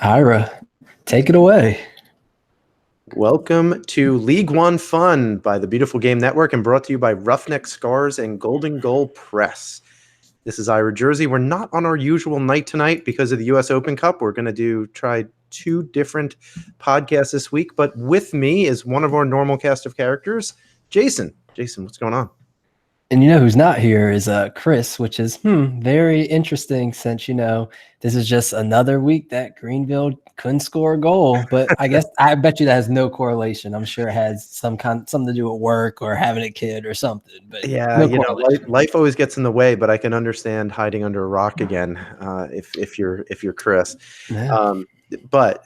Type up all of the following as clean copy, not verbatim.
Ira, take it away. Welcome to League One Fun by the Beautiful Game Network and brought to you by Roughneck Scars and Golden Goal Press. This is Ira Jersey. We're not on our usual night tonight because of the U.S. Open Cup. We're going to try two different podcasts this week, but with me is one of our normal cast of characters, Jason. Jason, what's going on? And you know who's not here is Chris, which is very interesting since, this is just another week that Greenville couldn't score a goal. But I bet you that has no correlation. I'm sure it has something to do with work or having a kid or something. But yeah, life always gets in the way, but I can understand hiding under a rock again if you're Chris. Yeah. But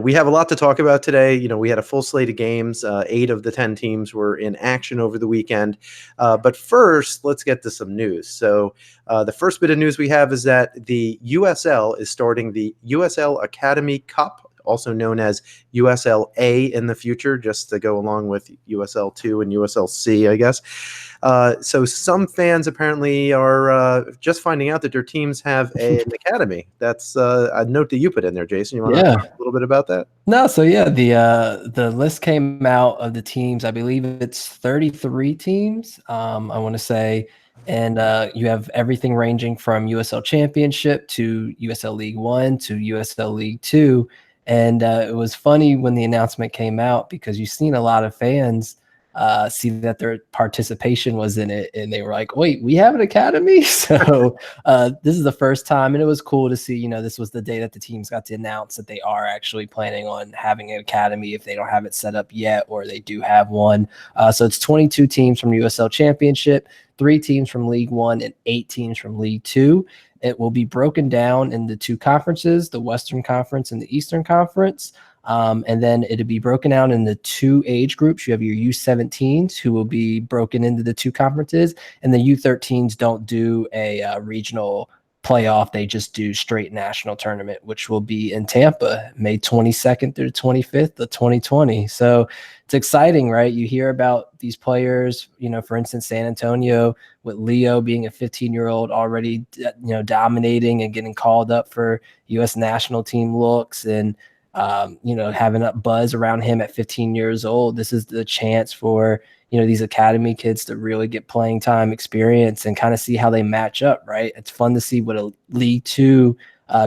we have a lot to talk about today. We had a full slate of games. 8 of the 10 teams were in action over the weekend. But first, let's get to some news. So the first bit of news we have is that the USL is starting the USL Academy Cup, also known as USL A in the future, just to go along with USL 2 and USL C, I guess. So some fans apparently are just finding out that their teams have an academy. That's a note that you put in there, Jason. You want to talk a little bit about that? No, so yeah, the list came out of the teams. I believe it's 33 teams, I want to say. And you have everything ranging from USL Championship to USL League One to USL League Two. And it was funny when the announcement came out because you've seen a lot of fans see that their participation was in it, and they were like, wait, we have an academy? So this is the first time, and it was cool to see, this was the day that the teams got to announce that they are actually planning on having an academy if they don't have it set up yet, or they do have one. So it's 22 teams from USL Championship, 3 teams from League One, and 8 teams from League Two. It will be broken down into 2 conferences, the Western Conference and the Eastern Conference. And then it'll be broken out into 2 age groups. You have your U17s who will be broken into the 2 conferences, and the U13s don't do a regional playoff. They just do straight national tournament, which will be in Tampa, May 22nd through the 25th of 2020. So it's exciting, right? You hear about these players, for instance, San Antonio with Leo being a 15-year-old already, dominating and getting called up for U.S. national team looks, and having a buzz around him at 15 years old. This is the chance for, these academy kids to really get playing time experience and kind of see how they match up, right? It's fun to see what a League Two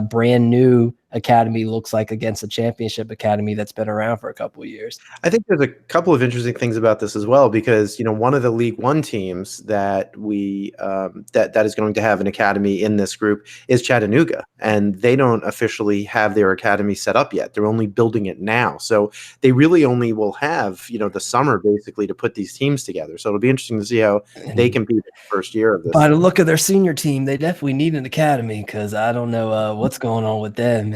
brand new academy looks like against a championship academy that's been around for a couple of years. I think there's a couple of interesting things about this as well, because one of the League One teams that we that is going to have an academy in this group is Chattanooga, and they don't officially have their academy set up yet. They're only building it now, so they really only will have the summer basically to put these teams together. So it'll be interesting to see how they compete in the first year of this. By the look of their senior team, they definitely need an academy, because I don't know what's going on with them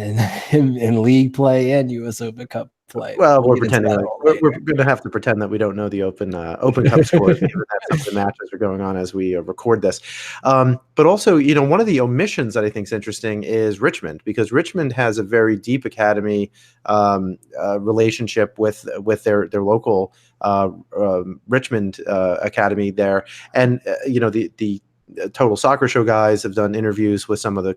in league play and U.S. Open Cup play. Well, we're pretending we're going to have to pretend that we don't know the Open Cup scores, given that some of the matches are going on as we record this. But also, one of the omissions that I think is interesting is Richmond, because Richmond has a very deep academy relationship with their local Richmond academy there, and the Total Soccer Show guys have done interviews with some of the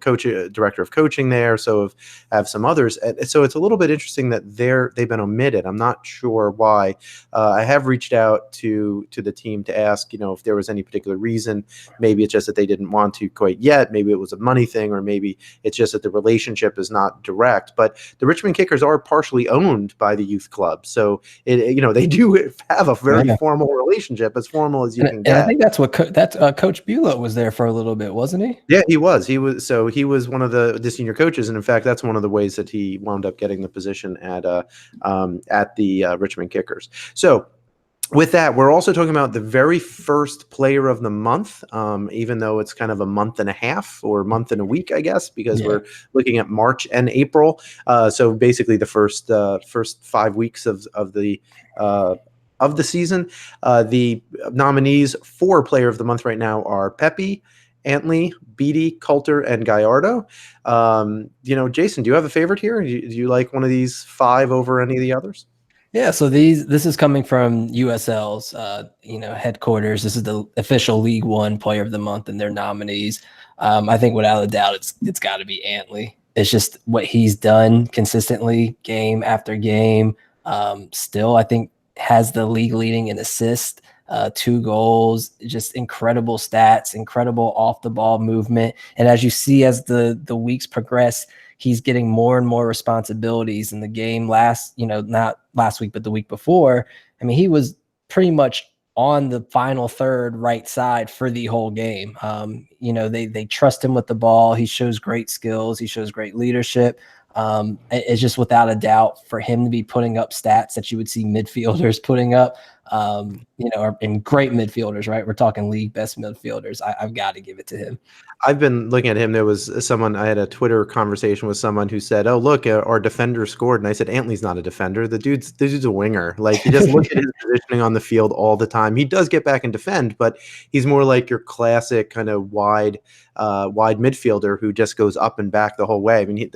director of coaching there, so have some others. And so it's a little bit interesting that they've been omitted. I'm not sure why. I have reached out to the team to ask, if there was any particular reason. Maybe it's just that they didn't want to quite yet. Maybe it was a money thing, or maybe it's just that the relationship is not direct. But the Richmond Kickers are partially owned by the youth club, so they do have a very formal relationship, as formal as you can get. And I think that's what Coach Bulow was there for a little bit, wasn't he? Yeah, he was. He was one of the senior coaches, and in fact, that's one of the ways that he wound up getting the position at the Richmond Kickers. So, with that, we're also talking about the very first player of the month, even though it's kind of a month and a half or month and a week, I guess, because we're looking at March and April. So basically, the first 5 weeks of the season. The nominees for Player of the Month right now are Pepe, Antley, Beattie, Coulter, and Gallardo. Jason, do you have a favorite here? Do you like one of these 5 over any of the others? Yeah, so this is coming from USL's headquarters. This is the official League One Player of the Month and their nominees. I think without a doubt it's got to be Antley. it's just what he's done consistently game after game. Still, I think has the league leading in assists, 2 goals, just incredible stats, incredible off the ball movement. And as you see, as the weeks progress, he's getting more and more responsibilities. In the game not last week, but the week before, I mean, he was pretty much on the final third right side for the whole game. They trust him with the ball. He shows great skills. He shows great leadership. It's just without a doubt for him to be putting up stats that you would see midfielders putting up, and great midfielders, right? We're talking league best midfielders. I've got to give it to him. I've been looking at him. There was I had a Twitter conversation with someone who said, "Oh, look, our defender scored." And I said, "Antley's not a defender. The dude's a winger. Like, you just look at his positioning on the field all the time. He does get back and defend, but he's more like your classic kind of wide midfielder who just goes up and back the whole way. I mean,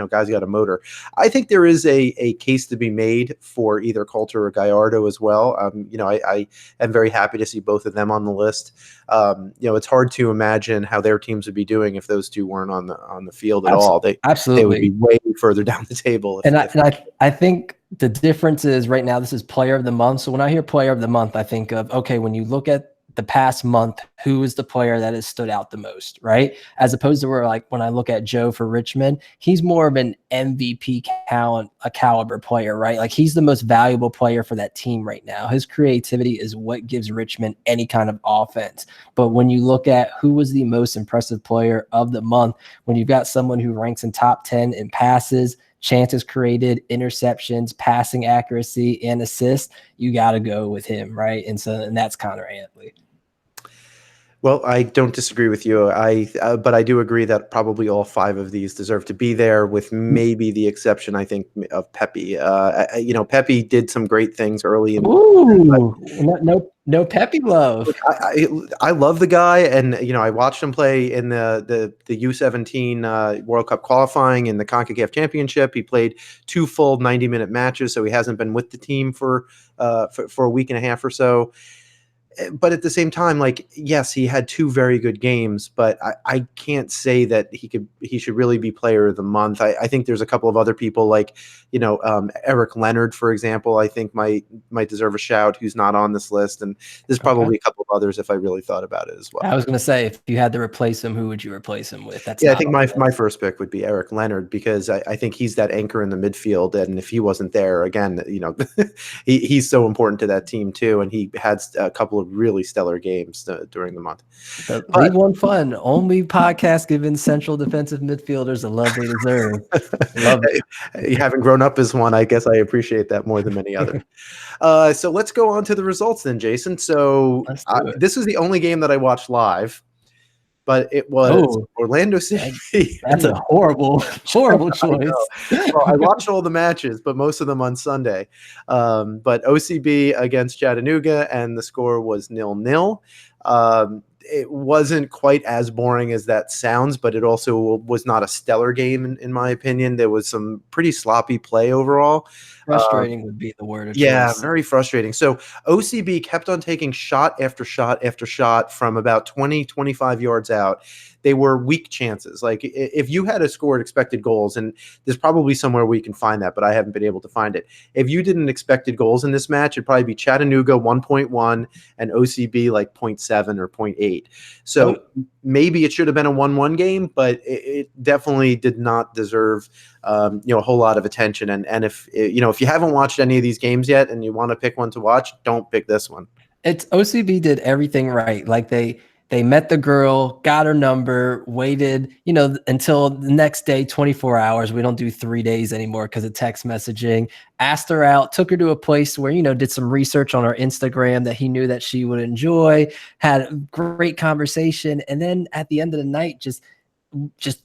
guy's got a motor. I think there is a case to be made for either Coulter or Gallardo as well. I am very happy to see both of them on the list. It's hard to imagine how their teams would be doing if those two weren't on the field at all. They would be way further down the table. I think the difference is right now this is player of the month. So when I hear player of the month, I think of, okay, when you look at the past month, who is the player that has stood out the most, right? As opposed to when I look at Joe for Richmond, he's more of an MVP caliber player, right? Like, he's the most valuable player for that team right now. His creativity is what gives Richmond any kind of offense. But when you look at who was the most impressive player of the month, when you've got someone who ranks in top 10 in passes, chances created, interceptions, passing accuracy, and assists, you got to go with him, right? And that's Connor Antley. Well, I don't disagree with you. But I do agree that probably all 5 of these deserve to be there, with maybe the exception, I think, of Pepe. Pepe did some great things early in. No Pepe love. I love the guy, and I watched him play in the U17 World Cup qualifying in the CONCACAF Championship. He played 2 full 90-minute matches, so he hasn't been with the team for a week and a half or so. But at the same time, yes, he had 2 very good games, but I can't say that he should really be player of the month. I think there's a couple of other people Eric Leonard, for example, I think might deserve a shout, who's not on this list. And there's probably a couple of others if I really thought about it as well. I was going to say, if you had to replace him, who would you replace him with? I think my first pick would be Eric Leonard, because I think he's that anchor in the midfield. And if he wasn't there, again, he's so important to that team too. And he had a couple of really stellar games during the month. League One Fun, only podcast giving central defensive midfielders the love they deserve. Love it. Having grown up as one, I guess I appreciate that more than many others. So let's go on to the results then, Jason. So this is the only game that I watched live, but it was Orlando City. That's a horrible choice. Well, I watched all the matches, but most of them on Sunday. But OCB against Chattanooga, and the score was 0-0. It wasn't quite as boring as that sounds, but it also was not a stellar game, in my opinion. There was some pretty sloppy play overall. Frustrating would be the word of choice. Very frustrating. So OCB kept on taking shot after shot after shot from about 20, 25 yards out. They were weak chances. Like, if you had scored expected goals, and there's probably somewhere we can find that, but I haven't been able to find it. If you didn't expected goals in this match, it'd probably be Chattanooga 1.1 and OCB 0.7 or 0.8. So maybe it should have been a 1-1 game, but it definitely did not deserve a whole lot of attention. And if you haven't watched any of these games yet and you want to pick one to watch, don't pick this one. It's OCB did everything right. Like, they met the girl, got her number, waited, until the next day, 24 hours. We don't do 3 days anymore because of text messaging. Asked her out, took her to a place where, did some research on her Instagram that he knew that she would enjoy, had a great conversation. And then at the end of the night, just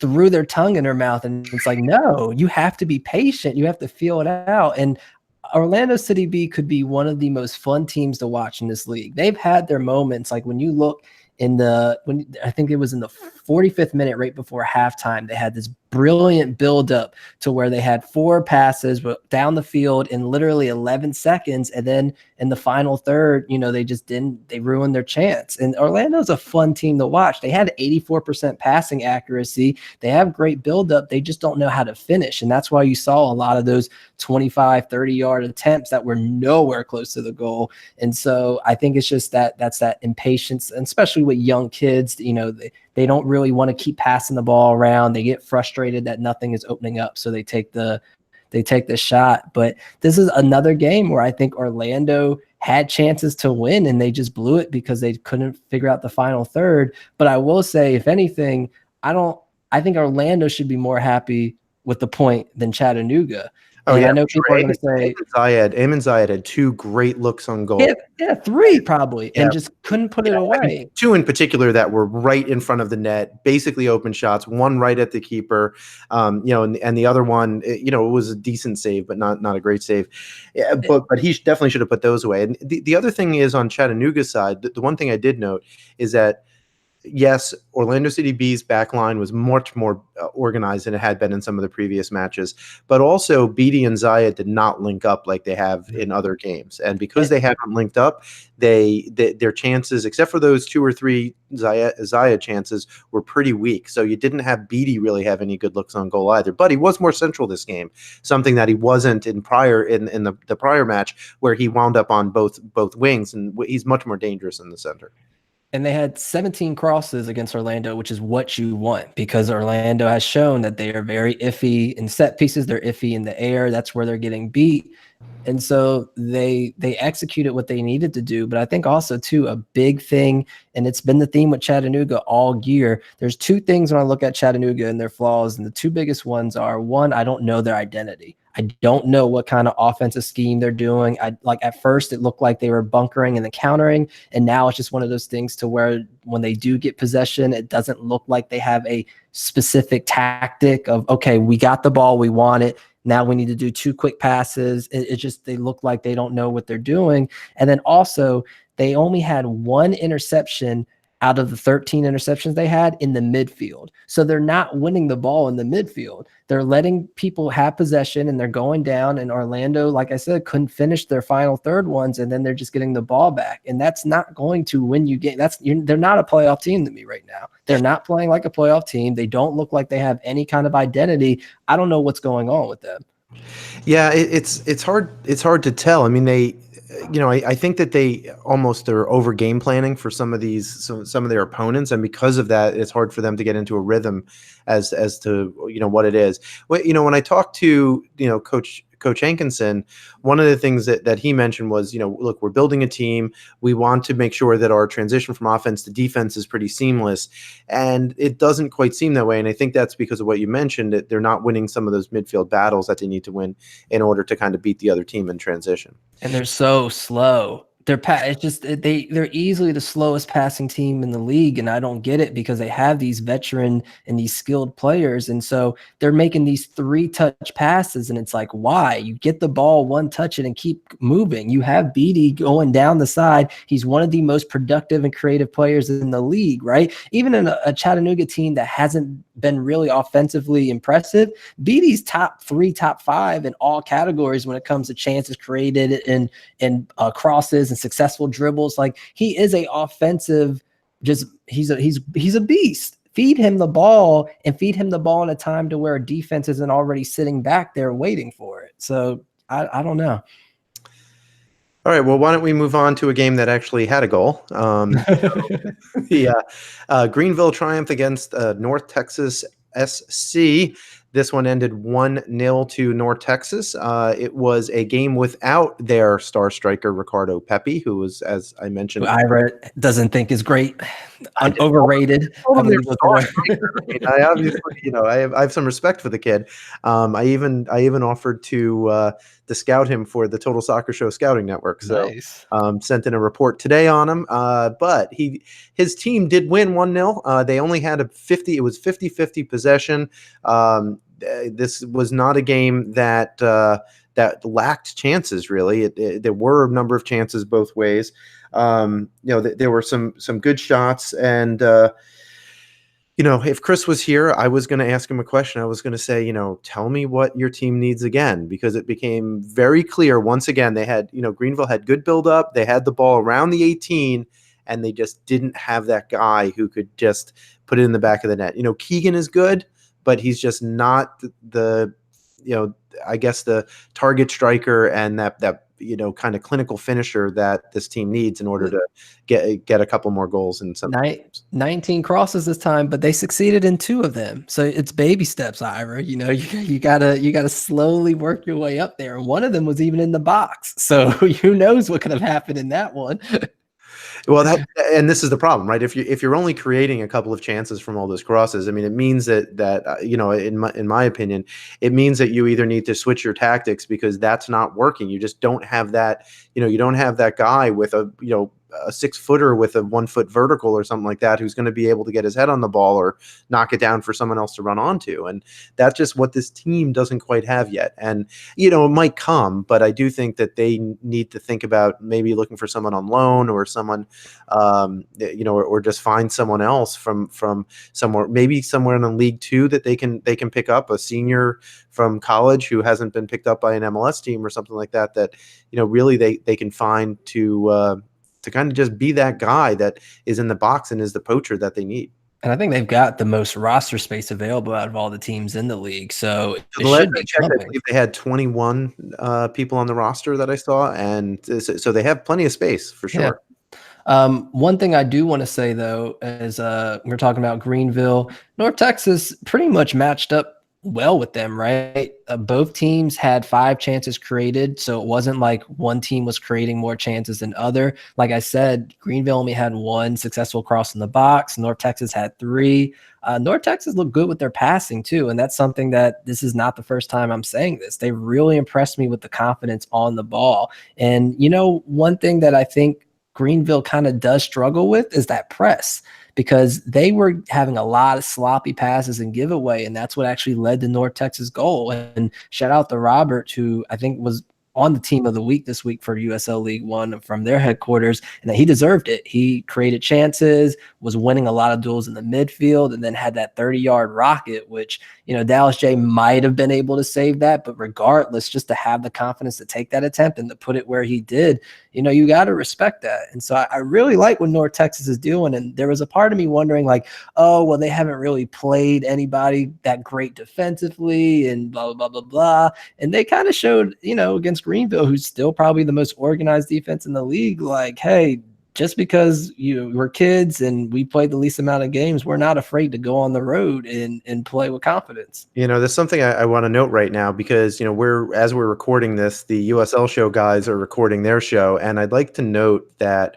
threw their tongue in her mouth. And it's like, no, you have to be patient. You have to feel it out. And Orlando City B could be one of the most fun teams to watch in this league. They've had their moments. Like, when you look when I think it was in the 45th minute, right before halftime, they had this brilliant buildup to where they had 4 passes down the field in literally 11 seconds. And then in the final third, they ruined their chance. And Orlando's a fun team to watch. They had 84% passing accuracy. They have great buildup. They just don't know how to finish. And that's why you saw a lot of those 25, 30-yard attempts that were nowhere close to the goal. And so I think it's just that's that impatience, and especially with young kids, they don't really want to keep passing the ball around. They get frustrated that nothing is opening up, so they take the shot. But this is another game where I think Orlando had chances to win and they just blew it because they couldn't figure out the final third. But I will say, if anything, I think Orlando should be more happy with the point than Chattanooga. Oh, yeah. I know people are going to say Ayman Zayed had 2 great looks on goal. Yeah, 3 probably, and just couldn't put it away. I mean, 2 in particular that were right in front of the net, basically open shots. One right at the keeper, and the other one, it was a decent save, but not a great save. Yeah, but he definitely should have put those away. And the other thing is, on Chattanooga's side, the one thing I did note is that, yes, Orlando City B's back line was much more organized than it had been in some of the previous matches, but also Beatty and Zayed did not link up like they have in other games. And because they haven't linked up, their chances, except for those 2 or 3 Zayed chances, were pretty weak. So you didn't have Beatty really have any good looks on goal either. But he was more central this game, something that he wasn't in the prior match, where he wound up on both wings, and he's much more dangerous in the center. And they had 17 crosses against Orlando, which is what you want, because Orlando has shown that they are very iffy in set pieces. They're iffy in the air. That's where they're getting beat. And so they executed what they needed to do. But I think also, too, a big thing, and it's been the theme with Chattanooga all year, there's 2 things when I look at Chattanooga and their flaws. And the 2 biggest ones are, one, I don't know their identity. I don't know what kind of offensive scheme they're doing. At first it looked like they were bunkering and then countering, and now it's just one of those things to where when they do get possession, it doesn't look like they have a specific tactic of, okay, we got the ball, we want it, now we need to do 2 quick passes. They look like they don't know what they're doing. And then also, they only had 1 interception out of the 13 interceptions they had in the midfield. So they're not winning the ball in the midfield. They're letting people have possession and they're going down, and Orlando, like I said, couldn't finish their final third ones, and then they're just getting the ball back. And that's not going to win you game. They're not a playoff team to me right now. They're not playing like a playoff team. They don't look like they have any kind of identity. I don't know what's going on with them. Yeah, it's hard to tell. I mean, I think that they almost are over game planning for some of their opponents, and because of that, it's hard for them to get into a rhythm as to what it is. When I talked to Coach Hankinson, one of the things that he mentioned was, look, we're building a team. We want to make sure that our transition from offense to defense is pretty seamless, and it doesn't quite seem that way. And I think that's because of what you mentioned, that they're not winning some of those midfield battles that they need to win in order to kind of beat the other team in transition. And they're so slow. They're easily the slowest passing team in the league, and I don't get it, because they have these veteran and these skilled players, and so they're making these 3-touch passes, and it's like, why? You get the ball, 1 touch it, and keep moving. You have Beatty going down the side. He's one of the most productive and creative players in the league, right? Even in a Chattanooga team that hasn't been really offensively impressive, Beatty's top 3, top 5 in all categories when it comes to chances created and crosses and successful dribbles. Like, he is a offensive, he's a beast. Feed him the ball, and feed him the ball in a time to where a defense isn't already sitting back there waiting for it. So I don't know. All right, well, why don't we move on to a game that actually had a goal? Greenville triumph against North Texas SC. This one ended 1-0 to North Texas. It was a game without their star striker, Ricardo Pepi, who was, as I mentioned, Ira doesn't think is great, overrated. I obviously, I have some respect for the kid. I even offered to scout him for the Total Soccer Show scouting network. So nice. Sent in a report today on him. But his team did win 1-0. They only had it was 50-50 possession. This was not a game that lacked chances, really. There were a number of chances both ways. There were some good shots, and if Chris was here, I was going to ask him a question. I was going to say, tell me what your team needs again, because it became very clear once again. They had, Greenville had good build up. They had the ball around the 18, and they just didn't have that guy who could just put it in the back of the net. Keegan is good, but he's just not the I guess the target striker and that kind of clinical finisher that this team needs in order to get a couple more goals in some games. 19 crosses this time, but they succeeded in 2 of them. So it's baby steps, Ira. You gotta slowly work your way up there. And one of them was even in the box. So who knows what could have happened in that one. Well, and this is the problem, right? If you're only creating a couple of chances from all those crosses, I mean, it means that in my opinion, it means that you either need to switch your tactics, because that's not working. You just don't have that, you don't have that guy with a 6-footer with a 1-foot vertical or something like that, who's going to be able to get his head on the ball or knock it down for someone else to run onto. And that's just what this team doesn't quite have yet. And, it might come, but I do think that they need to think about maybe looking for someone on loan, or someone, or just find someone else from somewhere, maybe somewhere in the League Two that they can pick up, a senior from college who hasn't been picked up by an MLS team or something like that, really they can find to kind of just be that guy that is in the box and is the poacher that they need. And I think they've got the most roster space available out of all the teams in the league. So the last I checked, I believe they had 21 people on the roster that I saw. And so they have plenty of space for sure. Yeah. One thing I do want to say, though, is we're talking about Greenville. North Texas pretty much matched up well with them, right? Both teams had 5 chances created, so it wasn't like one team was creating more chances than other. Like I said, Greenville only had 1 successful cross in the box. North Texas had 3. North Texas looked good with their passing too, and that's something that this is not the first time I'm saying this. They really impressed me with the confidence on the ball. And one thing that I think Greenville kind of does struggle with is that press, because they were having a lot of sloppy passes and giveaway, and that's what actually led to North Texas goal. And shout out to Robert, who I think was on the team of the week this week for USL League One from their headquarters, and that he deserved it. He created chances, was winning a lot of duels in the midfield, and then had that 30-yard rocket, which, Dallas J might have been able to save that, but regardless, just to have the confidence to take that attempt and to put it where he did, you got to respect that. And so I really like what North Texas is doing. And there was a part of me wondering like, oh, well, they haven't really played anybody that great defensively and blah, blah, blah, blah, blah. And they kind of showed, against Greenville, who's still probably the most organized defense in the league, like, hey, just because we're kids and we played the least amount of games, we're not afraid to go on the road and play with confidence. There's something I want to note right now, because as we're recording this, the USL show guys are recording their show, and I'd like to note that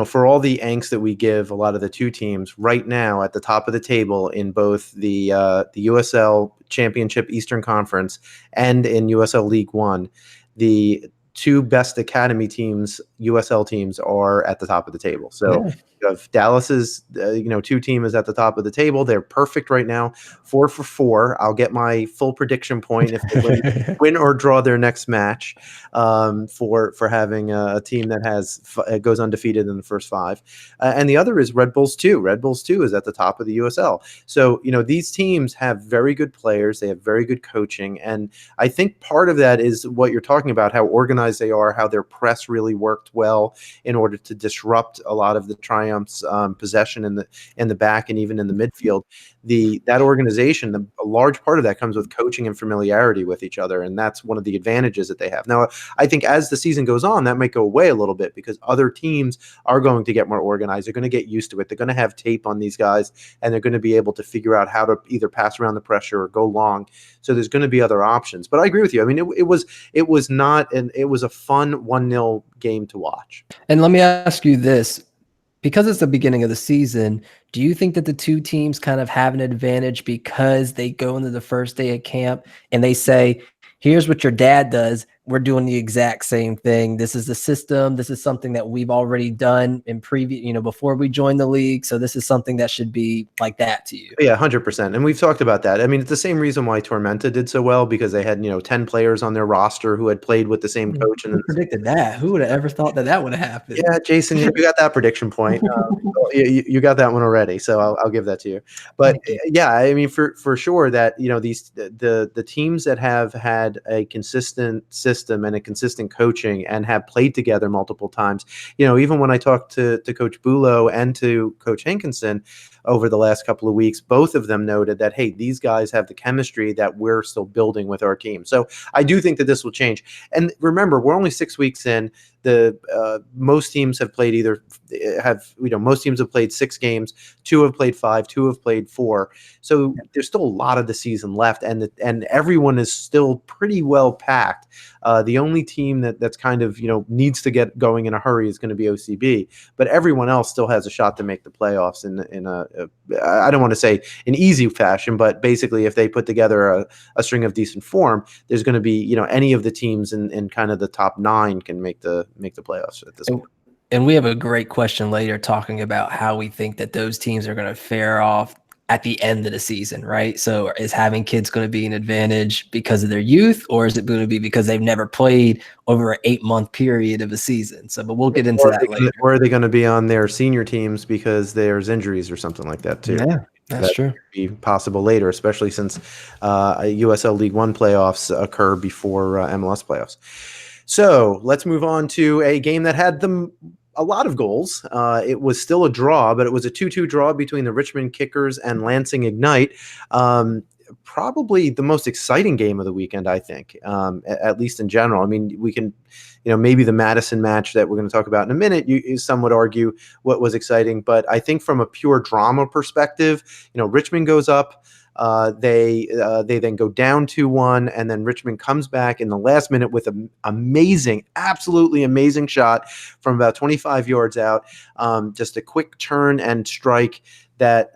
for all the angst that we give a lot of the 2 teams right now at the top of the table in both the USL Championship Eastern Conference and in USL League One, the 2 best academy teams, USL teams, are at the top of the table. So you have Dallas's, 2 team is at the top of the table. They're perfect right now, 4 for 4. I'll get my full prediction point if they win or draw their next match, for having a team that goes undefeated in the first 5. And the other is Red Bulls 2. Red Bulls 2 is at the top of the USL. So, these teams have very good players. They have very good coaching. And I think part of that is what you're talking about, how organized they are, how their press really worked well in order to disrupt a lot of the Triumph's possession in the back and even in the midfield. That organization, a large part of that comes with coaching and familiarity with each other, and that's one of the advantages that they have. Now, I think as the season goes on, that might go away a little bit, because other teams are going to get more organized. They're going to get used to it. They're going to have tape on these guys, and they're going to be able to figure out how to either pass around the pressure or go long. So there's going to be other options. But I agree with you. I mean, it was a fun 1-0 game to watch. And let me ask you this. Because it's the beginning of the season, do you think that the 2 teams kind of have an advantage because they go into the first day of camp and they say, here's what your dad does, we're doing the exact same thing. This is the system. This is something that we've already done in previous, before we joined the league. So this is something that should be like that to you. Yeah, 100%. And we've talked about that. I mean, it's the same reason why Tormenta did so well, because they had, 10 players on their roster who had played with the same coach. And who predicted that? Who would have ever thought that would have happened? Yeah, Jason, you got that prediction point. You got that one already, so I'll give that to you. But yeah, I mean, for sure that the teams that have had a consistent system and a consistent coaching and have played together multiple times, even when I talked to Coach Bulow and to Coach Hankinson over the last couple of weeks, both of them noted that, hey, these guys have the chemistry that we're still building with our team. So I do think that this will change. And remember, we're only 6 weeks in. Most teams have played most teams have played 6 games. 2 have played 5. 2 have played 4. So there's still a lot of the season left, and everyone is still pretty well packed. The only team that's kind of needs to get going in a hurry is going to be OCB, but everyone else still has a shot to make the playoffs in a I don't want to say an easy fashion, but basically if they put together a string of decent form, there's going to be any of the teams in kind of the top 9 can make the playoffs at this point. And we have a great question later talking about how we think that those teams are going to fare off at the end of the season, right? So is having kids going to be an advantage because of their youth, or is it going to be because they've never played over an 8-month period of a season? So, but we'll get into that later. Or are they going to be on their senior teams because there's injuries or something like that too? Yeah, that's true. Be possible later, especially since USL League One playoffs occur before MLS playoffs. So let's move on to a game that had a lot of goals. It was still a draw, but it was a 2-2 draw between the Richmond Kickers and Lansing Ignite. Probably the most exciting game of the weekend, I think, at least in general. I mean, we can, maybe the Madison match that we're going to talk about in a minute, some would argue what was exciting. But I think from a pure drama perspective, Richmond goes up. They then go down 2-1, and then Richmond comes back in the last minute with an absolutely amazing shot from about 25 yards out. Just a quick turn and strike that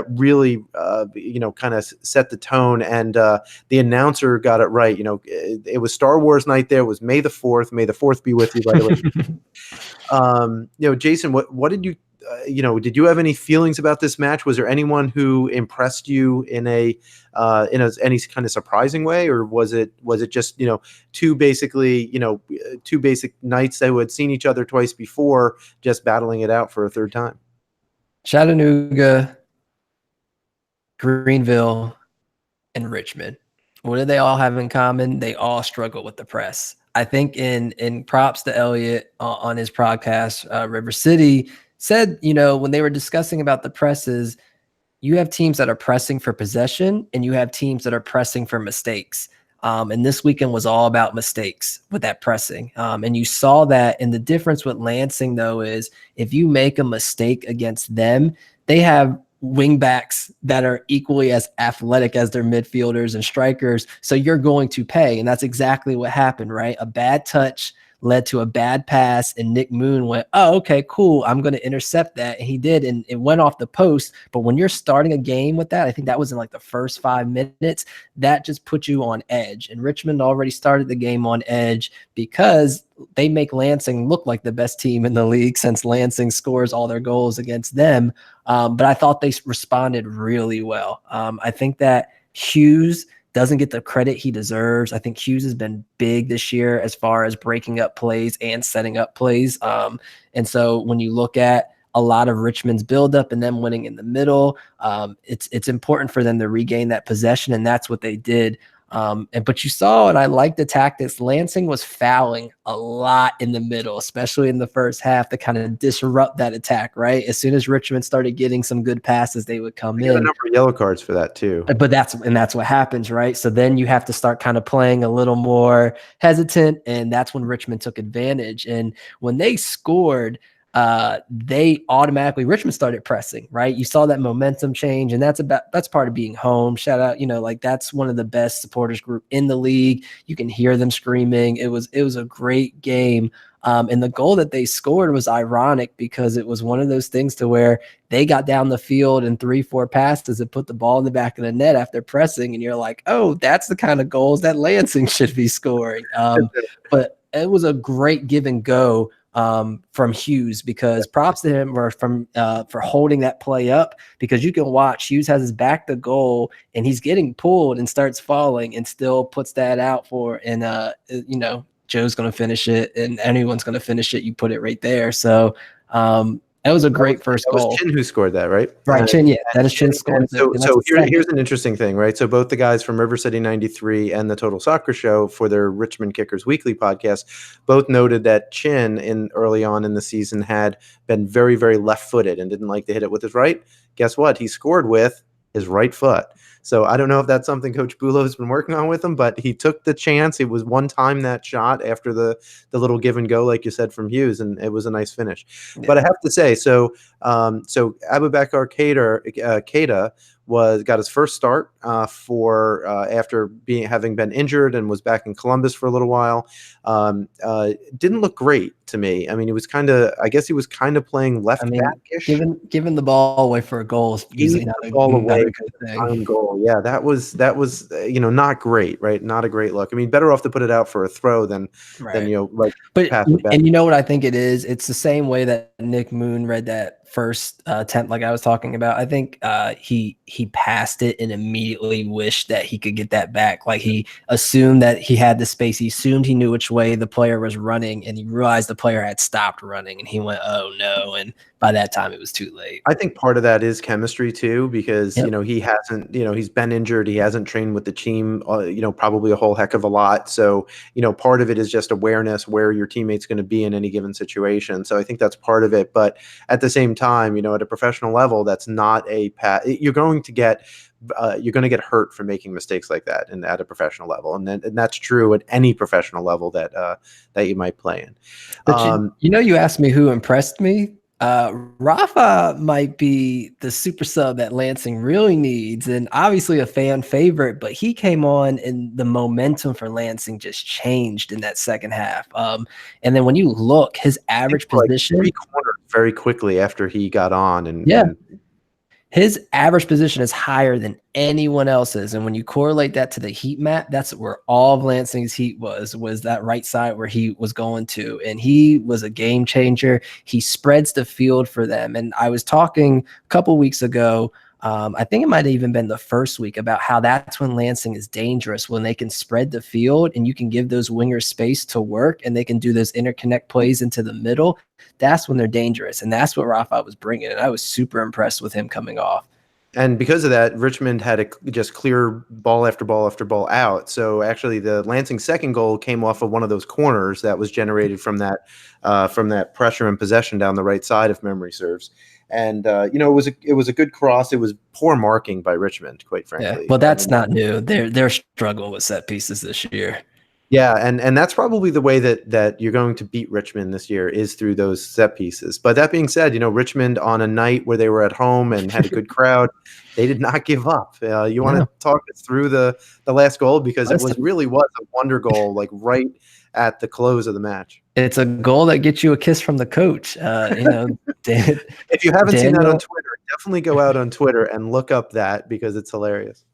really kind of set the tone, and the announcer got it right. It was Star Wars night. There it was May the 4th. May the 4th be with you, by the way. Jason, what did you? Did you have any feelings about this match? Was there anyone who impressed you in any kind of surprising way, or was it just two basic knights that had seen each other twice before, just battling it out for a third time? Chattanooga, Greenville, and Richmond. What do they all have in common? They all struggle with the press. I think in props to Elliot on his podcast, River City, said, when they were discussing about the presses, you have teams that are pressing for possession and you have teams that are pressing for mistakes. And this weekend was all about mistakes with that pressing. And you saw that. And the difference with Lansing, though, is if you make a mistake against them, they have wing backs that are equally as athletic as their midfielders and strikers. So you're going to pay. And that's exactly what happened, right? A bad touch led to a bad pass, and Nick Moon went, oh, okay, cool, I'm going to intercept that. And he did, and it went off the post. But when you're starting a game with that, I think that was in like the first 5 minutes, that just put you on edge. And Richmond already started the game on edge because they make Lansing look like the best team in the league, since Lansing scores all their goals against them. But I thought they responded really well. I think that Hughes doesn't get the credit he deserves. I think Hughes has been big this year as far as breaking up plays and setting up plays. And so when you look at a lot of Richmond's buildup and them winning in the middle, it's important for them to regain that possession, and that's what they did. But you saw, and I like the tactics, Lansing was fouling a lot in the middle, especially in the first half, to kind of disrupt that attack, right? As soon as Richmond started getting some good passes, they would come in. A number of yellow cards for that too. But that's what happens, right? So then you have to start kind of playing a little more hesitant, and that's when Richmond took advantage. And when they scored, they automatically, Richmond started pressing, right? You saw that momentum change, and that's part of being home. Shout out, like that's one of the best supporters group in the league. You can hear them screaming. It was a great game. And the goal that they scored was ironic because it was one of those things to where they got down the field in 3-4 passes and put the ball in the back of the net after pressing. And you're like, oh, that's the kind of goals that Lansing should be scoring. But it was a great give and go from Hughes, because props to him for holding that play up, because you can watch Hughes has his back to goal and he's getting pulled and starts falling and still puts that out for, and Joe's going to finish it and anyone's going to finish it. You put it right there. So that was a great first goal. That was Chin who scored that, right? Right, Chin, yeah. That is Chin scored. So here's an interesting thing, right? So both the guys from River City 93 and the Total Soccer Show for their Richmond Kickers Weekly podcast both noted that Chin early on in the season had been very, very left-footed and didn't like to hit it with his right. Guess what? He scored with his right foot. So I don't know if that's something Coach Bulow's been working on with him, but he took the chance. It was one time that shot after the little give and go, like you said, from Hughes, and it was a nice finish. Yeah. But I have to say, so Abubakar Keita got his first start after having been injured and was back in Columbus for a little while. Didn't look great to me. I mean, he was kind of playing left back-ish. Giving the ball away for a goal is usually not a good thing. Goal. Yeah, that was not great, right? Not a great look. I mean, better off to put it out for a throw than pass it back. And you know what I think it is? It's the same way that Nick Moon read that first attempt, like I was talking about. I think he passed it and immediately wished that he could get that back. Like he assumed that he had the space. He assumed he knew which way the player was running, and he realized the player had stopped running, and he went, "Oh no!" And by that time, it was too late. I think part of that is chemistry too, because he hasn't, he's been injured. He hasn't trained with the team, probably a whole heck of a lot. So part of it is just awareness where your teammate's going to be in any given situation. So I think that's part of it. But at the same time, at a professional level, that's not a path. You're going to get hurt for making mistakes like that, and at a professional level, and that's true at any professional level that you might play in. But you asked me who impressed me. Rafa might be the super sub that Lansing really needs, and obviously a fan favorite, but he came on and the momentum for Lansing just changed in that second half. And then when you look, his average position, like 3 corners very quickly after he got on, and his average position is higher than anyone else's. And when you correlate that to the heat map, that's where all of Lansing's heat was that right side where he was going to. And he was a game changer. He spreads the field for them. And I was talking a couple weeks ago, I think it might have even been the first week, about how that's when Lansing is dangerous, when they can spread the field and you can give those wingers space to work and they can do those interconnect plays into the middle. That's when they're dangerous. And that's what Rafa was bringing. And I was super impressed with him coming off. And because of that, Richmond had to just clear ball after ball after ball out. So actually the Lansing second goal came off of one of those corners that was generated from that pressure and possession down the right side, if memory serves. And it was a good cross. It was poor marking by Richmond, quite frankly. Yeah, well, that's not new. They're struggling with set pieces this year. Yeah, and that's probably the way that you're going to beat Richmond this year, is through those set pieces. But that being said, Richmond, on a night where they were at home and had a good crowd, they did not give up. You want to talk us through the last goal, because it was a wonder goal, like right at the close of the match. It's a goal that gets you a kiss from the coach. If you haven't seen that on Twitter, definitely go out on Twitter and look up that, because it's hilarious.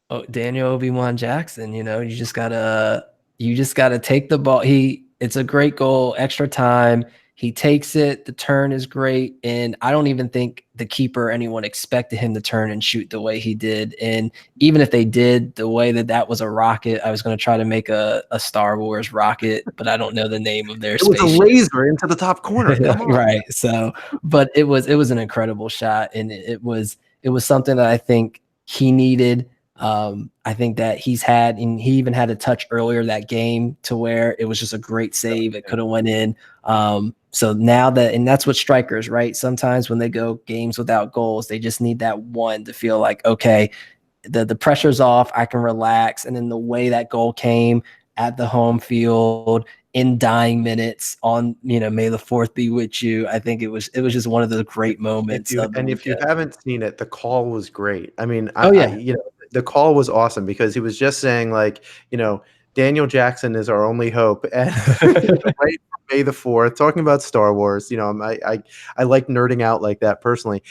Oh, Daniel Obi-Wan Jackson, you just gotta take the ball. It's a great goal, extra time. He takes it. The turn is great. And I don't even think the keeper or anyone expected him to turn and shoot the way he did. And even if they did, the way that was a rocket, I was going to try to make a Star Wars rocket, but I don't know the name of their spaceship. It was a laser into the top corner. Come on. Right. So, but it was an incredible shot. And it was something that I think he needed. I think that he even had a touch earlier that game to where it was just a great save. It could have went in. So now and that's what strikers, right? Sometimes when they go games without goals, they just need that one to feel like, okay, the pressure's off, I can relax. And then the way that goal came at the home field, in dying minutes on, May the 4th be with you. I think it was just one of those great moments of the If you weekend. haven't seen it, the call was great. I mean, Oh yeah. the call was awesome because he was just saying like, Daniel Jackson is our only hope, and right from May the 4th, talking about Star Wars. I like nerding out like that personally.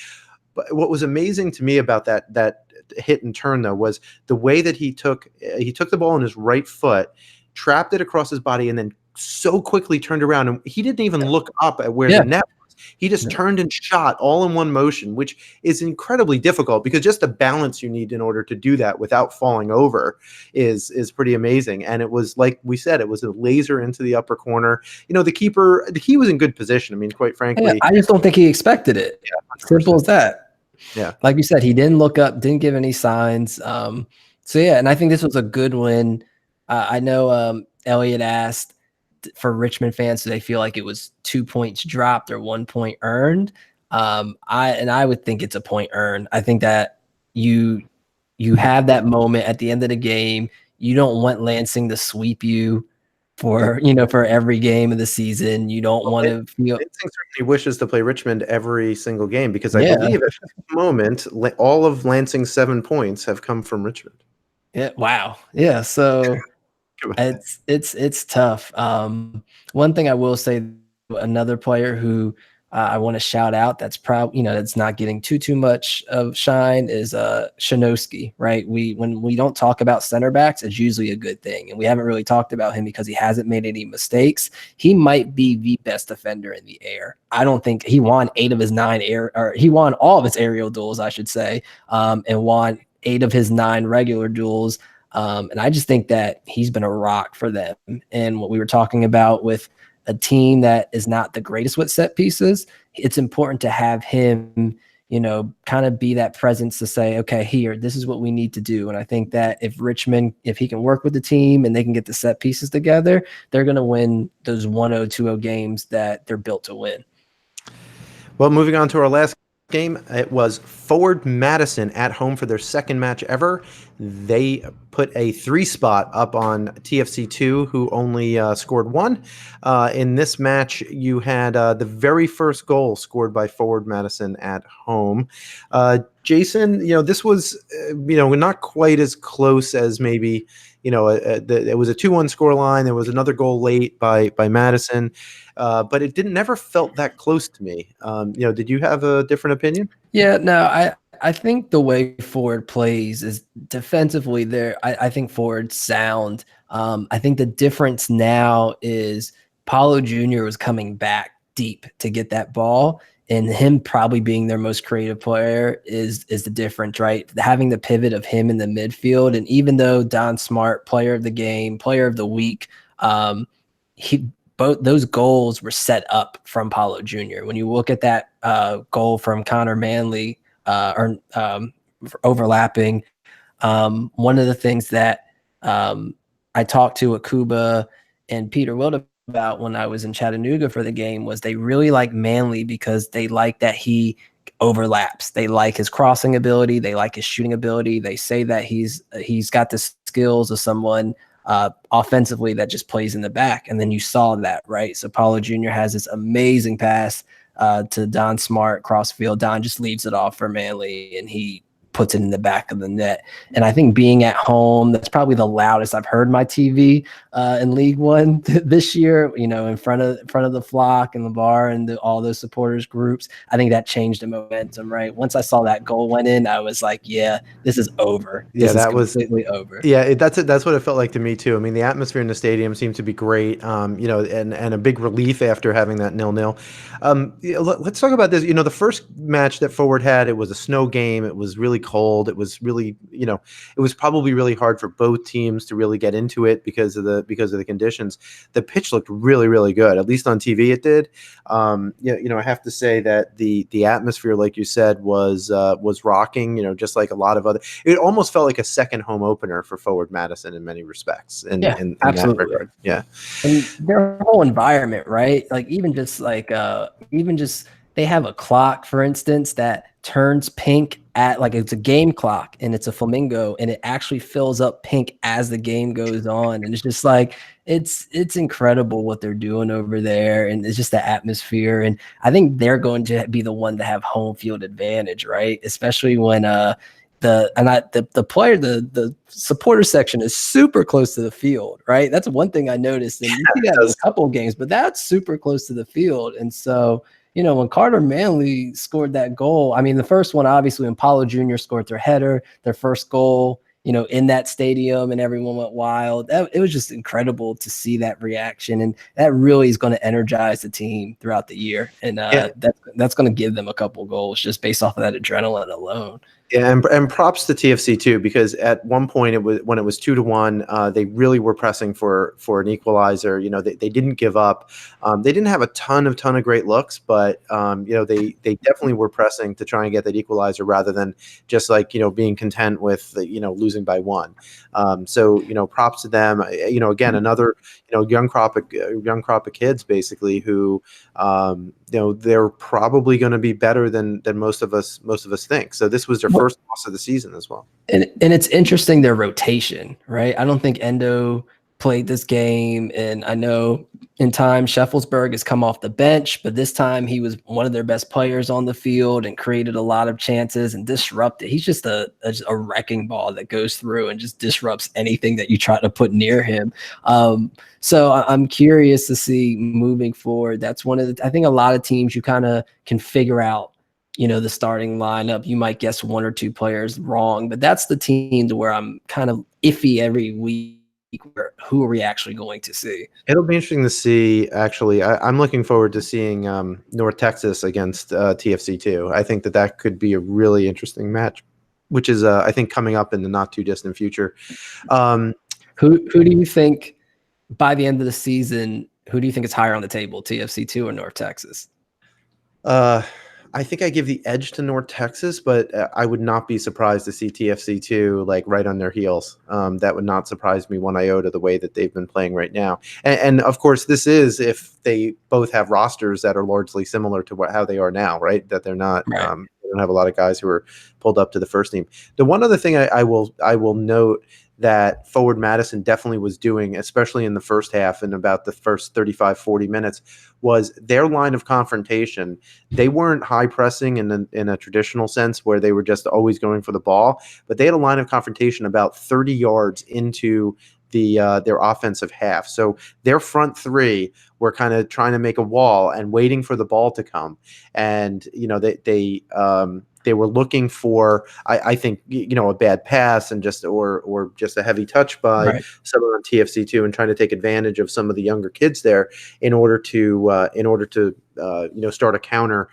But what was amazing to me about that hit and turn though was the way that he took the ball in his right foot, trapped it across his body, and then so quickly turned around, and he didn't even look up at where the net was. He just turned and shot all in one motion, which is incredibly difficult because just the balance you need in order to do that without falling over is pretty amazing. And it was, like we said, it was a laser into the upper corner. He was in good position. I mean, quite frankly, I just don't think he expected it. Yeah, simple as that. Yeah. Like you said, he didn't look up, didn't give any signs. So yeah, and I think this was a good win. I know Elliot asked for Richmond fans, do they feel like it was 2 points dropped or 1 point earned? I would think it's a point earned. I think that you have that moment at the end of the game. You don't want Lansing to sweep you for every game of the season. You don't want to feel. Lansing certainly wishes to play Richmond every single game because I believe at this moment all of Lansing's 7 points have come from Richmond. Yeah. Wow. Yeah. So it's tough. One thing I will say, another player who I want to shout out that's probably that's not getting too much of shine is Shinovsky, right? When we don't talk about center backs, it's usually a good thing, and we haven't really talked about him because he hasn't made any mistakes. He might be the best defender in the air. I don't think he won 8 of his 9 he won all of his aerial duels, I should say, and won 8 of his 9 regular duels. And I just think that he's been a rock for them. And what we were talking about with a team that is not the greatest with set pieces, it's important to have him, kind of be that presence to say, okay, here, this is what we need to do. And I think that if Richmond, if he can work with the team and they can get the set pieces together, they're going to win those 1-0, 2-0 games that they're built to win. Well, moving on to our last game, it was Forward Madison at home for their second match ever. They put a 3 spot up on TFC2, who only scored 1. In this match, you had the very first goal scored by Forward Madison at home. Jason, this was, not quite as close as maybe, it was a 2-1 scoreline. There was another goal late by Madison. But it never felt that close to me. Did you have a different opinion? Yeah, no, I think the way Forward plays is defensively there. I think Forward's sound. I think the difference now is Paulo Jr. was coming back deep to get that ball, and him probably being their most creative player is the difference, right? Having the pivot of him in the midfield, and even though Don Smart, player of the game, player of the week, both those goals were set up from Paulo Jr. When you look at that goal from Connor Manley overlapping, one of the things that I talked to Akuba and Peter Wild about when I was in Chattanooga for the game was they really like Manley because they like that he overlaps. They like his crossing ability. They like his shooting ability. They say that he's got the skills of someone offensively that just plays in the back. And then you saw that, right? So Paulo Jr. has this amazing pass to Don Smart crossfield. Don just leaves it off for Manley and he puts it in the back of the net. And I think being at home, that's probably the loudest I've heard my TV in League One this year, in front of the flock and the bar and all those supporters groups. I think that changed the momentum, right? Once I saw that goal went in, I was like, yeah, this is over. This is completely over. Yeah, that's what it felt like to me too. I mean, the atmosphere in the stadium seemed to be great, and a big relief after having that 0-0. Let's talk about this. The first match that Forward had, it was a snow game. It was really cold. It was really, it was probably really hard for both teams to really get into it because of the conditions. The pitch looked really, really good. At least on TV, it did. I have to say that the atmosphere, like you said, was rocking. Just like a lot of other. It almost felt like a second home opener for Forward Madison in many respects. In absolutely. That regard. Yeah, and their whole environment, right? Like even just they have a clock, for instance, that turns pink at like it's a game clock and it's a flamingo and it actually fills up pink as the game goes on. And it's just like it's incredible what they're doing over there, and it's just the atmosphere. And I think they're going to be the one to have home field advantage, right? Especially when the supporter section is super close to the field, right? That's one thing I noticed, and you see that in a couple of games, but that's super close to the field. And so, you know, when Carter Manley scored that goal, I mean, the first one, obviously, when Paulo Jr. scored their header, their first goal, you know, in that stadium, and everyone went wild. It was just incredible to see that reaction, and that really is going to energize the team throughout the year. And that's going to give them a couple goals just based off of that adrenaline alone. Yeah, and props to TFC too, because at one point when it was 2-1, they really were pressing for an equalizer. You know, they didn't give up. They didn't have a ton of great looks, but you know, they definitely were pressing to try and get that equalizer rather than just like, you know, being content with you know, losing by 1. So you know, props to them. You know, again, another, you know, young crop of kids basically who you know, they're probably going to be better than most of us think. So this was their first loss of the season as well. And it's interesting, their rotation, right? I don't think Endo played this game, and I know in time Sheffelsberg has come off the bench, but this time he was one of their best players on the field and created a lot of chances and disrupted. He's just a wrecking ball that goes through and just disrupts anything that you try to put near him. So I'm curious to see moving forward. That's one of the, I think a lot of teams you kind of can figure out, you know, the starting lineup. You might guess 1 or 2 players wrong, but that's the team to where I'm kind of iffy every week. Who are we actually going to see? It'll be interesting to see. Actually, I'm looking forward to seeing North Texas against TFC2. I think that could be a really interesting match, which is I think coming up in the not too distant future. Who do you think by the end of the season? Who do you think is higher on the table, TFC2 or North Texas? I think I give the edge to North Texas, but I would not be surprised to see TFC2 like right on their heels. That would not surprise me one iota, the way that they've been playing right now. And of course, this is if they both have rosters that are largely similar to how they are now, right? That they're not. Right. They don't have a lot of guys who are pulled up to the first team. The one other thing I will note that Forward Madison definitely was doing, especially in the first half and about the first 35, 40 minutes, was their line of confrontation. They weren't high pressing in a traditional sense where they were just always going for the ball, but they had a line of confrontation about 30 yards into their offensive half. So their front 3 were kind of trying to make a wall and waiting for the ball to come. And, you know, they were looking for, I think, you know, a bad pass and just or just a heavy touch by someone on TFC2 and trying to take advantage of some of the younger kids there in order to you know, start a counter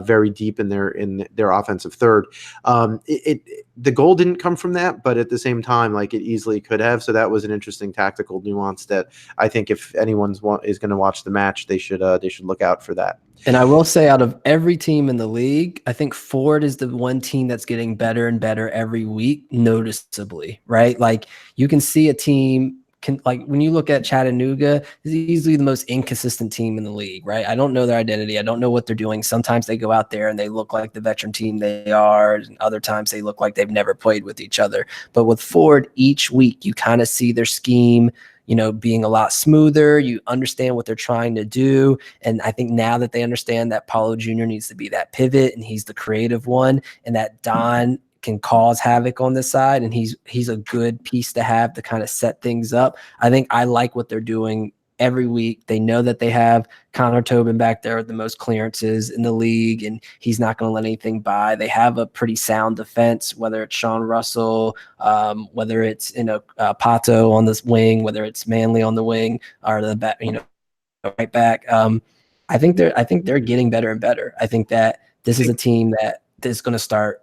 very deep in their offensive third. The goal didn't come from that, but at the same time, like, it easily could have. So that was an interesting tactical nuance that I think if anyone is going to watch the match, they should look out for that. And I will say, out of every team in the league, I think Ford is the one team that's getting better and better every week, noticeably, right? Like, you can see a team like when you look at Chattanooga, is easily the most inconsistent team in the league, right? I don't know their identity. I don't know what they're doing. Sometimes they go out there and they look like the veteran team they are, and other times they look like they've never played with each other. But with Ford, each week you kind of see their scheme, you know, being a lot smoother. You understand what they're trying to do. And I think now that they understand that Paulo Jr. needs to be that pivot and he's the creative one, and that Don can cause havoc on this side, and he's a good piece to have to kind of set things up. I think I like what they're doing every week. They know that they have Connor Tobin back there with the most clearances in the league, and he's not going to let anything by. They have a pretty sound defense, whether it's Sean Russell, whether it's, you know, Pato on this wing, whether it's Manley on the wing, or the back, you know, right back. I think they're getting better and better. I think that this is a team that is going to start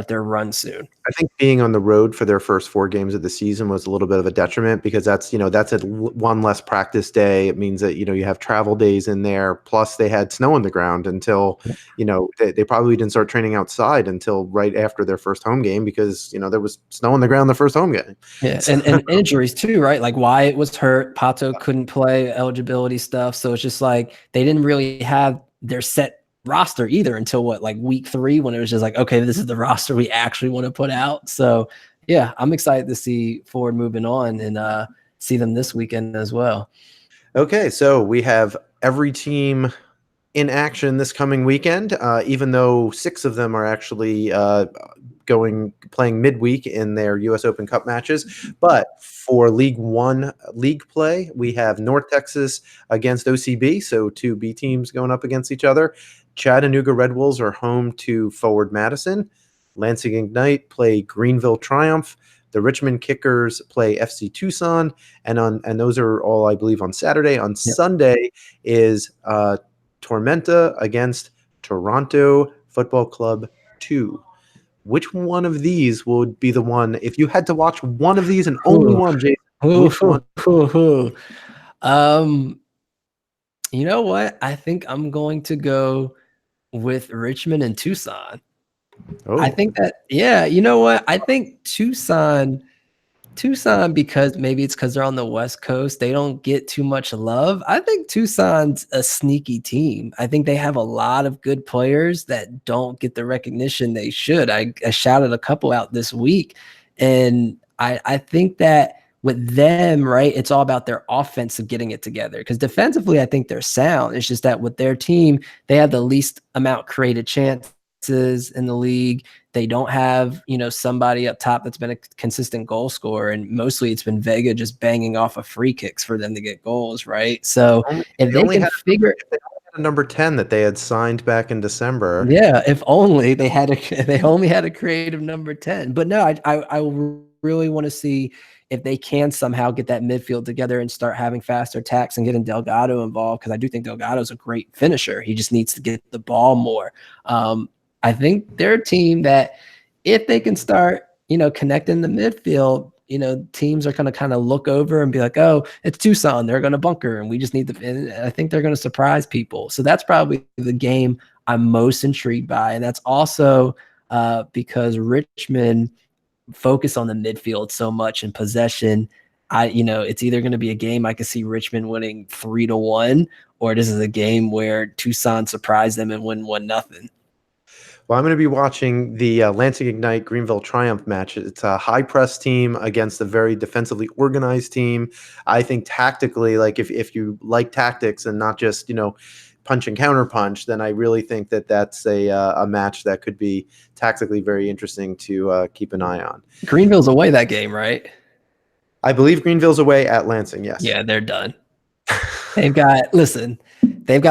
their run soon. I think being on the road for their first 4 games of the season was a little bit of a detriment, because that's one less practice day. It means that, you know, you have travel days in there. Plus they had snow on the ground until, you know, they probably didn't start training outside until right after their first home game, because, you know, there was snow on the ground the first home game. Yeah. And injuries too, right? Like Wyatt was hurt. Pato couldn't play, eligibility stuff. So it's just like they didn't really have their set roster either until like week 3, when it was just like, okay, this is the roster we actually want to put out. So yeah, I'm excited to see Forward moving on and see them this weekend as well. Okay, so we have every team in action this coming weekend, even though 6 of them are actually playing midweek in their U.S. Open Cup matches. But for League One league play, we have North Texas against OCB, so 2 B teams going up against each other. Chattanooga Red Wolves are home to Forward Madison. Lansing Ignite play Greenville Triumph. The Richmond Kickers play FC Tucson, and those are all, I believe, on Saturday. On Sunday is Tormenta against Toronto Football Club 2. Which one of these would be the one, if you had to watch one of these and only one, Jason, which one? You know what? I think I'm going to go with Richmond and Tucson. Oh. I think that, yeah, you know what? I think Tucson, because maybe it's because they're on the West Coast, they don't get too much love. I think Tucson's a sneaky team. I think they have a lot of good players that don't get the recognition they should. I shouted a couple out this week, and I think that with them, right, it's all about their offense of getting it together. Because defensively, I think they're sound. It's just that with their team, they have the least amount created chances in the league. They don't have, somebody up top that's been a consistent goal scorer, and mostly it's been Vega just banging off of free kicks for them to get goals, right? So if they can figure a number 10 that they had signed back in December. Yeah, if only they only had a creative number 10. But no, I really want to see if they can somehow get that midfield together and start having faster attacks and getting Delgado involved, because I do think Delgado's a great finisher. He just needs to get the ball more. I think they're a team that if they can start, connecting the midfield, teams are going to kind of look over and be like, oh, it's Tucson. They're going to bunker, and we just need and I think they're going to surprise people. So that's probably the game I'm most intrigued by. And that's also because Richmond focus on the midfield so much and possession. It's either going to be a game I can see Richmond winning 3-1, or this is a game where Tucson surprise them and win 1-0. Well, I'm going to be watching the Lansing Ignite Greenville Triumph match. It's a high press team against a very defensively organized team. I think tactically, like if you like tactics and not just, punch and counter punch, then I really think that that's a match that could be tactically very interesting to keep an eye on. Greenville's away that game, right? I believe Greenville's away at Lansing, yes. Yeah, they're done. They've got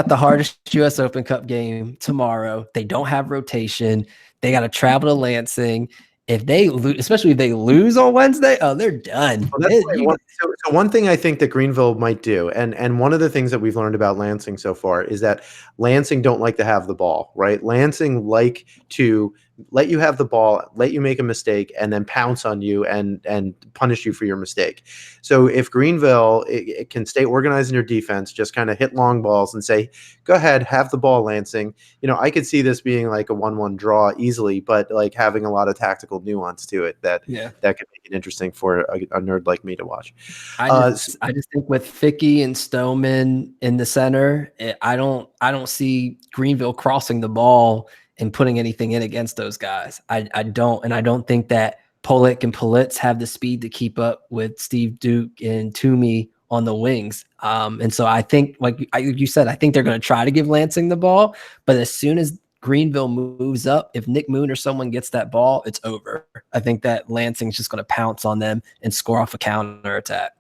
the hardest U.S. Open Cup game tomorrow. They don't have rotation. They got to travel to Lansing. If they lose, especially if they lose on Wednesday, oh, they're done. Well, so one thing I think that Greenville might do, and one of the things that we've learned about Lansing so far is that Lansing don't like to have the ball, right? Lansing like to let you have the ball, let you make a mistake, and then pounce on you and punish you for your mistake. So if Greenville it can stay organized in your defense, just kind of hit long balls and say, go ahead, have the ball, Lansing. I could see this being like a 1-1 draw easily, but like having a lot of tactical nuance to it that could make it interesting for a nerd like me to watch. I just think with Ficky and Stoneman in the center, I don't see Greenville crossing the ball and putting anything in against those guys. I don't think that Pollock and Politz have the speed to keep up with Steve Duke and Toomey on the wings. And so I think, like you said, I think they're going to try to give Lansing the ball, but as soon as Greenville moves up, if Nick Moon or someone gets that ball, it's over. I think that Lansing's just going to pounce on them and score off a counter attack.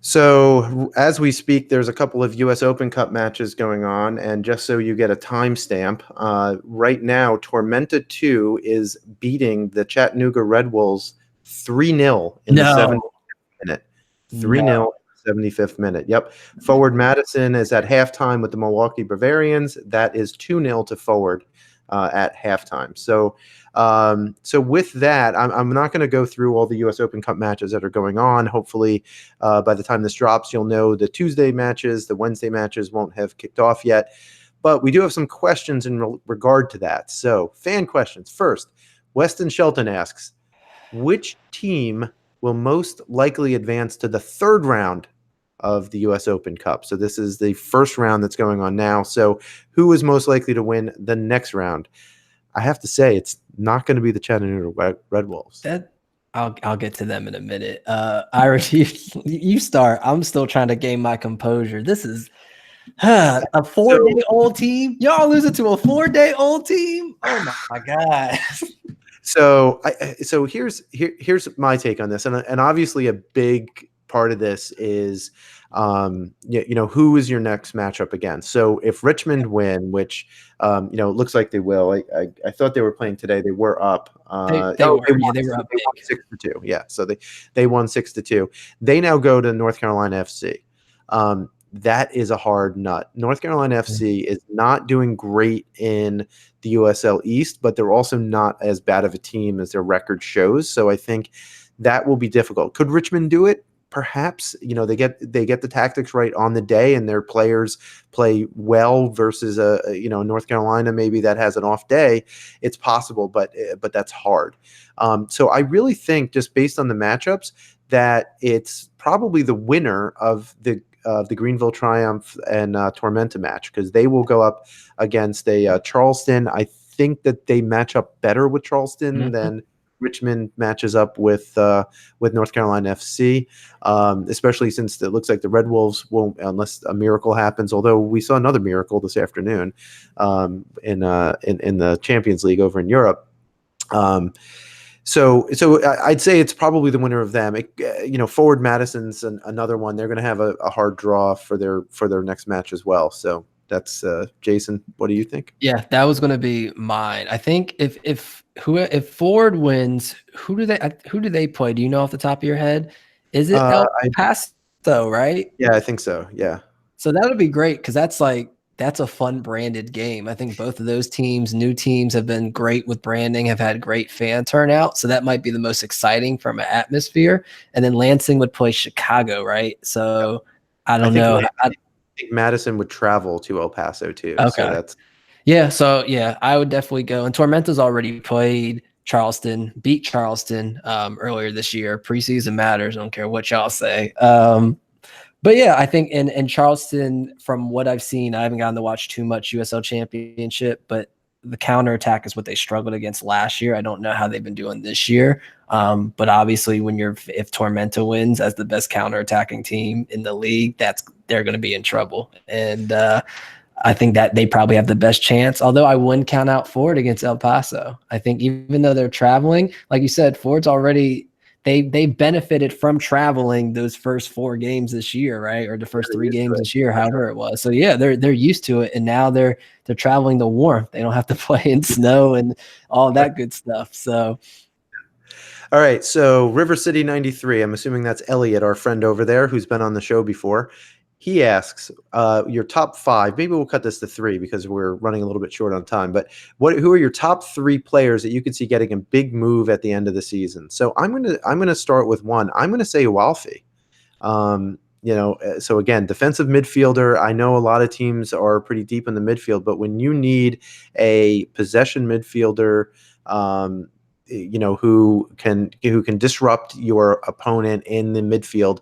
So as we speak, there's a couple of U.S. Open Cup matches going on, and just so you get a timestamp, right now Tormenta 2 is beating the Chattanooga Red Wolves 3-0 in the 75th minute. 3-0 in the 75th minute. Yep. Forward Madison is at halftime with the Milwaukee Bavarians. That is 2-0 to Forward at halftime. So with that, I'm not going to go through all the U.S. Open Cup matches that are going on. Hopefully, by the time this drops, you'll know the Tuesday matches. The Wednesday matches won't have kicked off yet. But we do have some questions in regard to that. So fan questions. First, Weston Shelton asks, which team will most likely advance to the third round of the US Open Cup. So this is the first round that's going on now. So who is most likely to win the next round? I have to say it's not going to be the Chattanooga Red Wolves. I'll get to them in a minute. Irish, you start. I'm still trying to gain my composure. This is a 4-day-old team. Y'all losing to a 4-day-old team? Oh my god. So here's my take on this, and obviously a big part of this is who is your next matchup against. So if Richmond win, which it looks like they will. I thought they were playing today. They were up. They were up big. 6-2. Yeah, so they won 6-2. They now go to North Carolina FC. That is a hard nut. North Carolina FC is not doing great in the USL East, but they're also not as bad of a team as their record shows. So I think that will be difficult. Could Richmond do it? Perhaps. They get the tactics right on the day, and their players play well versus North Carolina maybe that has an off day. It's possible, but that's hard. So I really think, just based on the matchups, that it's probably the winner of the Greenville Triumph and Tormenta match, because they will go up against a Charleston. I think that they match up better with Charleston than Richmond matches up with North Carolina FC, especially since it looks like the Red Wolves won't, unless a miracle happens. Although we saw another miracle this afternoon in the Champions League over in Europe. So I'd say it's probably the winner of them. Forward Madison's another one. They're going to have a hard draw for their next match as well. So that's Jason. What do you think? Yeah, that was going to be mine. I think if Ford wins, who do they play? Do you know off the top of your head? Is it El Paso, right? Yeah, I think so. Yeah. So that would be great, because that's a fun branded game. I think both of those teams, new teams, have been great with branding, have had great fan turnout. So that might be the most exciting from an atmosphere. And then Lansing would play Chicago, right? So I don't know. I think Madison would travel to El Paso too. Okay. So I would definitely go. And Tormenta's already played Charleston, beat Charleston earlier this year. Preseason matters. I don't care what y'all say. But yeah, I think in Charleston, from what I've seen, I haven't gotten to watch too much USL Championship, but the counterattack is what they struggled against last year. I don't know how they've been doing this year. But obviously if Tormenta wins as the best counterattacking team in the league, they're going to be in trouble. And I think that they probably have the best chance, although I wouldn't count out Ford against El Paso. I think even though they're traveling, like you said, Ford's already they benefited from traveling those first 4 games this year, right? Or the first 3 games this year, however it was. So yeah, they're used to it, and now they're traveling the warmth. They don't have to play in snow and all that good stuff. So all right, so River City 93, I'm assuming that's Elliot, our friend over there, who's been on the show before. He asks your top 5. Maybe we'll cut this to 3 because we're running a little bit short on time. But who are your top 3 players that you could see getting a big move at the end of the season? So I'm gonna start with one. I'm gonna say Walfi. So again, defensive midfielder. I know a lot of teams are pretty deep in the midfield, but when you need a possession midfielder, who can disrupt your opponent in the midfield.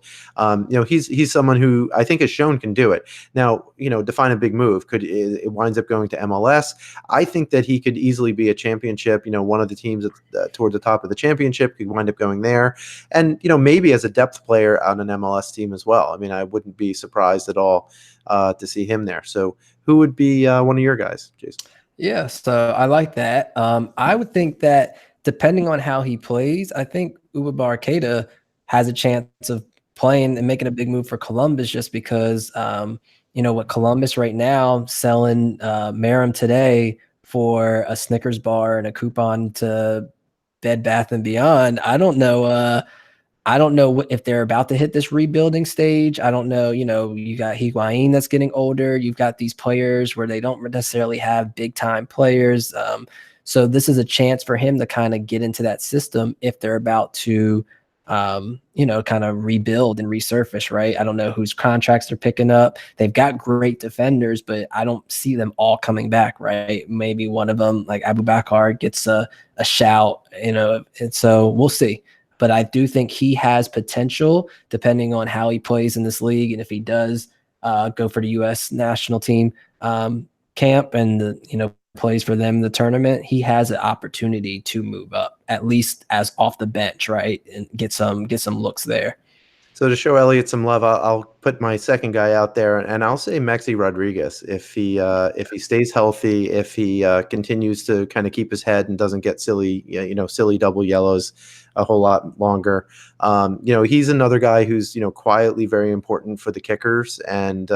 He's someone who I think has shown can do it. Now, define a big move. It winds up going to MLS? I think that he could easily be a championship. One of the teams towards the top of the championship could wind up going there, and maybe as a depth player on an MLS team as well. I mean, I wouldn't be surprised at all to see him there. So, who would be one of your guys, Jason? Yeah, so I like that. I would think that, depending on how he plays, I think Uwe Barkeda has a chance of playing and making a big move for Columbus, just because, what Columbus right now selling Merrim today for a Snickers bar and a coupon to Bed Bath & Beyond. I don't know if they're about to hit this rebuilding stage. I don't know. You got Higuain that's getting older. You've got these players where they don't necessarily have big time players. So this is a chance for him to kind of get into that system if they're about to, kind of rebuild and resurface, right? I don't know whose contracts they're picking up. They've got great defenders, but I don't see them all coming back, right? Maybe one of them, like Abubakar, gets a shout, and so we'll see. but I do think he has potential depending on how he plays in this league. And if he does go for the U.S. national team camp and plays for them in the tournament, he has an opportunity to move up, at least as off the bench, right, and get some looks there. So to show Elliot some love, I'll put my second guy out there, and I'll say Maxi Rodriguez. If he stays healthy, if he continues to kind of keep his head and doesn't get silly double yellows a whole lot longer, he's another guy who's quietly very important for the kickers, and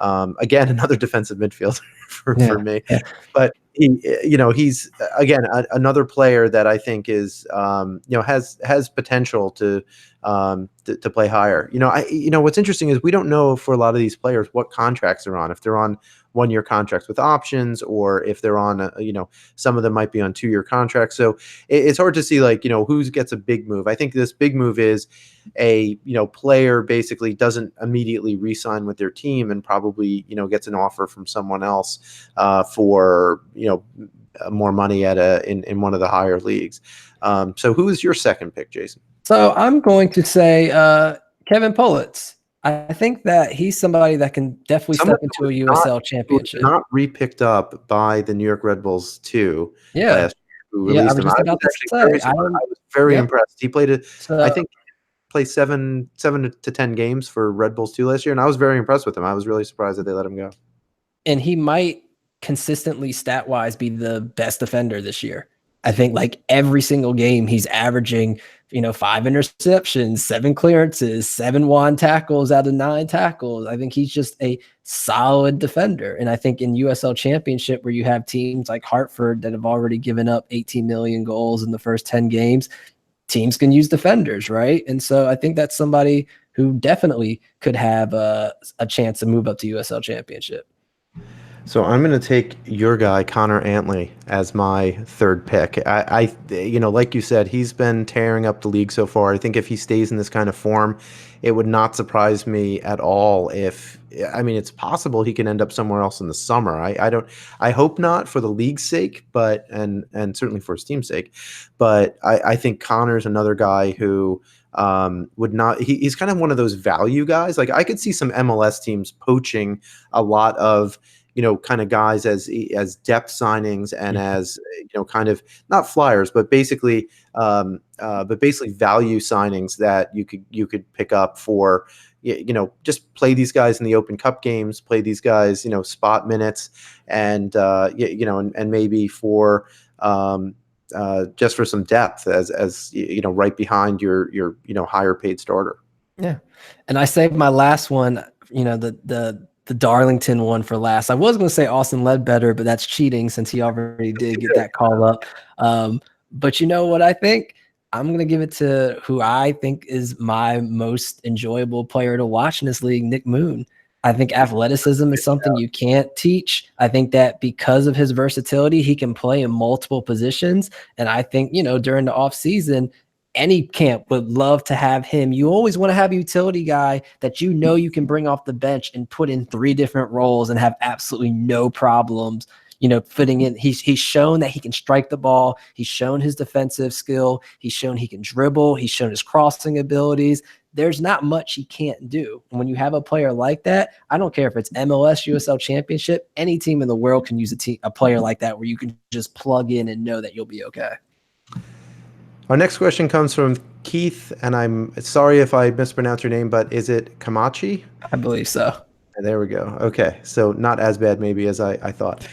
again another defensive midfielder for me. Yeah. But he's again another player that I think is has potential to play higher. What's interesting is we don't know for a lot of these players what contracts they're on. If they're on 1-year contracts with options, or if they're on some of them might be on 2-year contracts. So it's hard to see who gets a big move. I think this big move is a player basically doesn't immediately re-sign with their team and probably gets an offer from someone else for more money in one of the higher leagues. So who is your second pick, Jason? So I'm going to say Kevin Pullitz. I think that he's somebody that can definitely step into a USL championship. Not re-picked up by the New York Red Bulls too. Yeah, last year, who released him. I was very impressed. He played I think played 7 to 10 games for Red Bulls 2 last year, and I was very impressed with him. I was really surprised that they let him go. And he might consistently stat-wise be the best defender this year. I think every single game he's averaging 5 interceptions, 7 clearances, 7 won tackles out of 9 tackles. I think he's just a solid defender. And I think in USL Championship, where you have teams like Hartford that have already given up 18 million goals in the first 10 games, teams can use defenders, right? And so I think that's somebody who definitely could have a chance to move up to USL Championship. So I'm going to take your guy, Connor Antley, as my third pick. I like you said, he's been tearing up the league so far. I think if he stays in this kind of form, it would not surprise me at all it's possible he can end up somewhere else in the summer. I hope not for the league's sake, but and certainly for his team's sake. But I think Connor's another guy who would not. He's kind of one of those value guys. I could see some MLS teams poaching a lot of kind of guys as depth signings and as kind of not flyers, but basically value signings that you could pick up for just play these guys in the Open Cup games, play these guys spot minutes, and and maybe for just for some depth as right behind your higher paid starter. Yeah, and I saved my last one. The Darlington one for last. I was going to say Austin Ledbetter, but that's cheating since he already did get that call up. But you know what I think? I'm going to give it to who I think is my most enjoyable player to watch in this league, Nick Moon. I think athleticism is something you can't teach. I think that because of his versatility, he can play in multiple positions. And I think, during the offseason, any camp would love to have him. You always want to have a utility guy that you can bring off the bench and put in 3 different roles and have absolutely no problems, fitting in. He's shown that he can strike the ball. He's shown his defensive skill. He's shown he can dribble. He's shown his crossing abilities. There's not much he can't do. And when you have a player like that, I don't care if it's MLS, USL Championship, any team in the world can use a player like that where you can just plug in and know that you'll be okay. Our next question comes from Keith, and I'm sorry if I mispronounced your name, but is it Kamachi? I believe so. There we go. Okay, so not as bad maybe as I thought.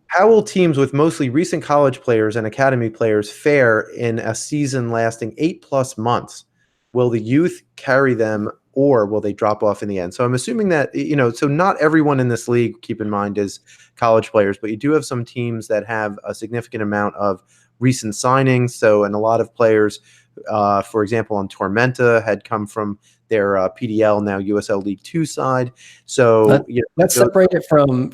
How will teams with mostly recent college players and academy players fare in a season lasting 8+ months? Will the youth carry them, or will they drop off in the end? So I'm assuming that, so not everyone in this league, keep in mind, is college players, but you do have some teams that have a significant amount of recent signings. So, and a lot of players, for example, on Tormenta had come from their PDL, now USL League 2 side. So let's separate it from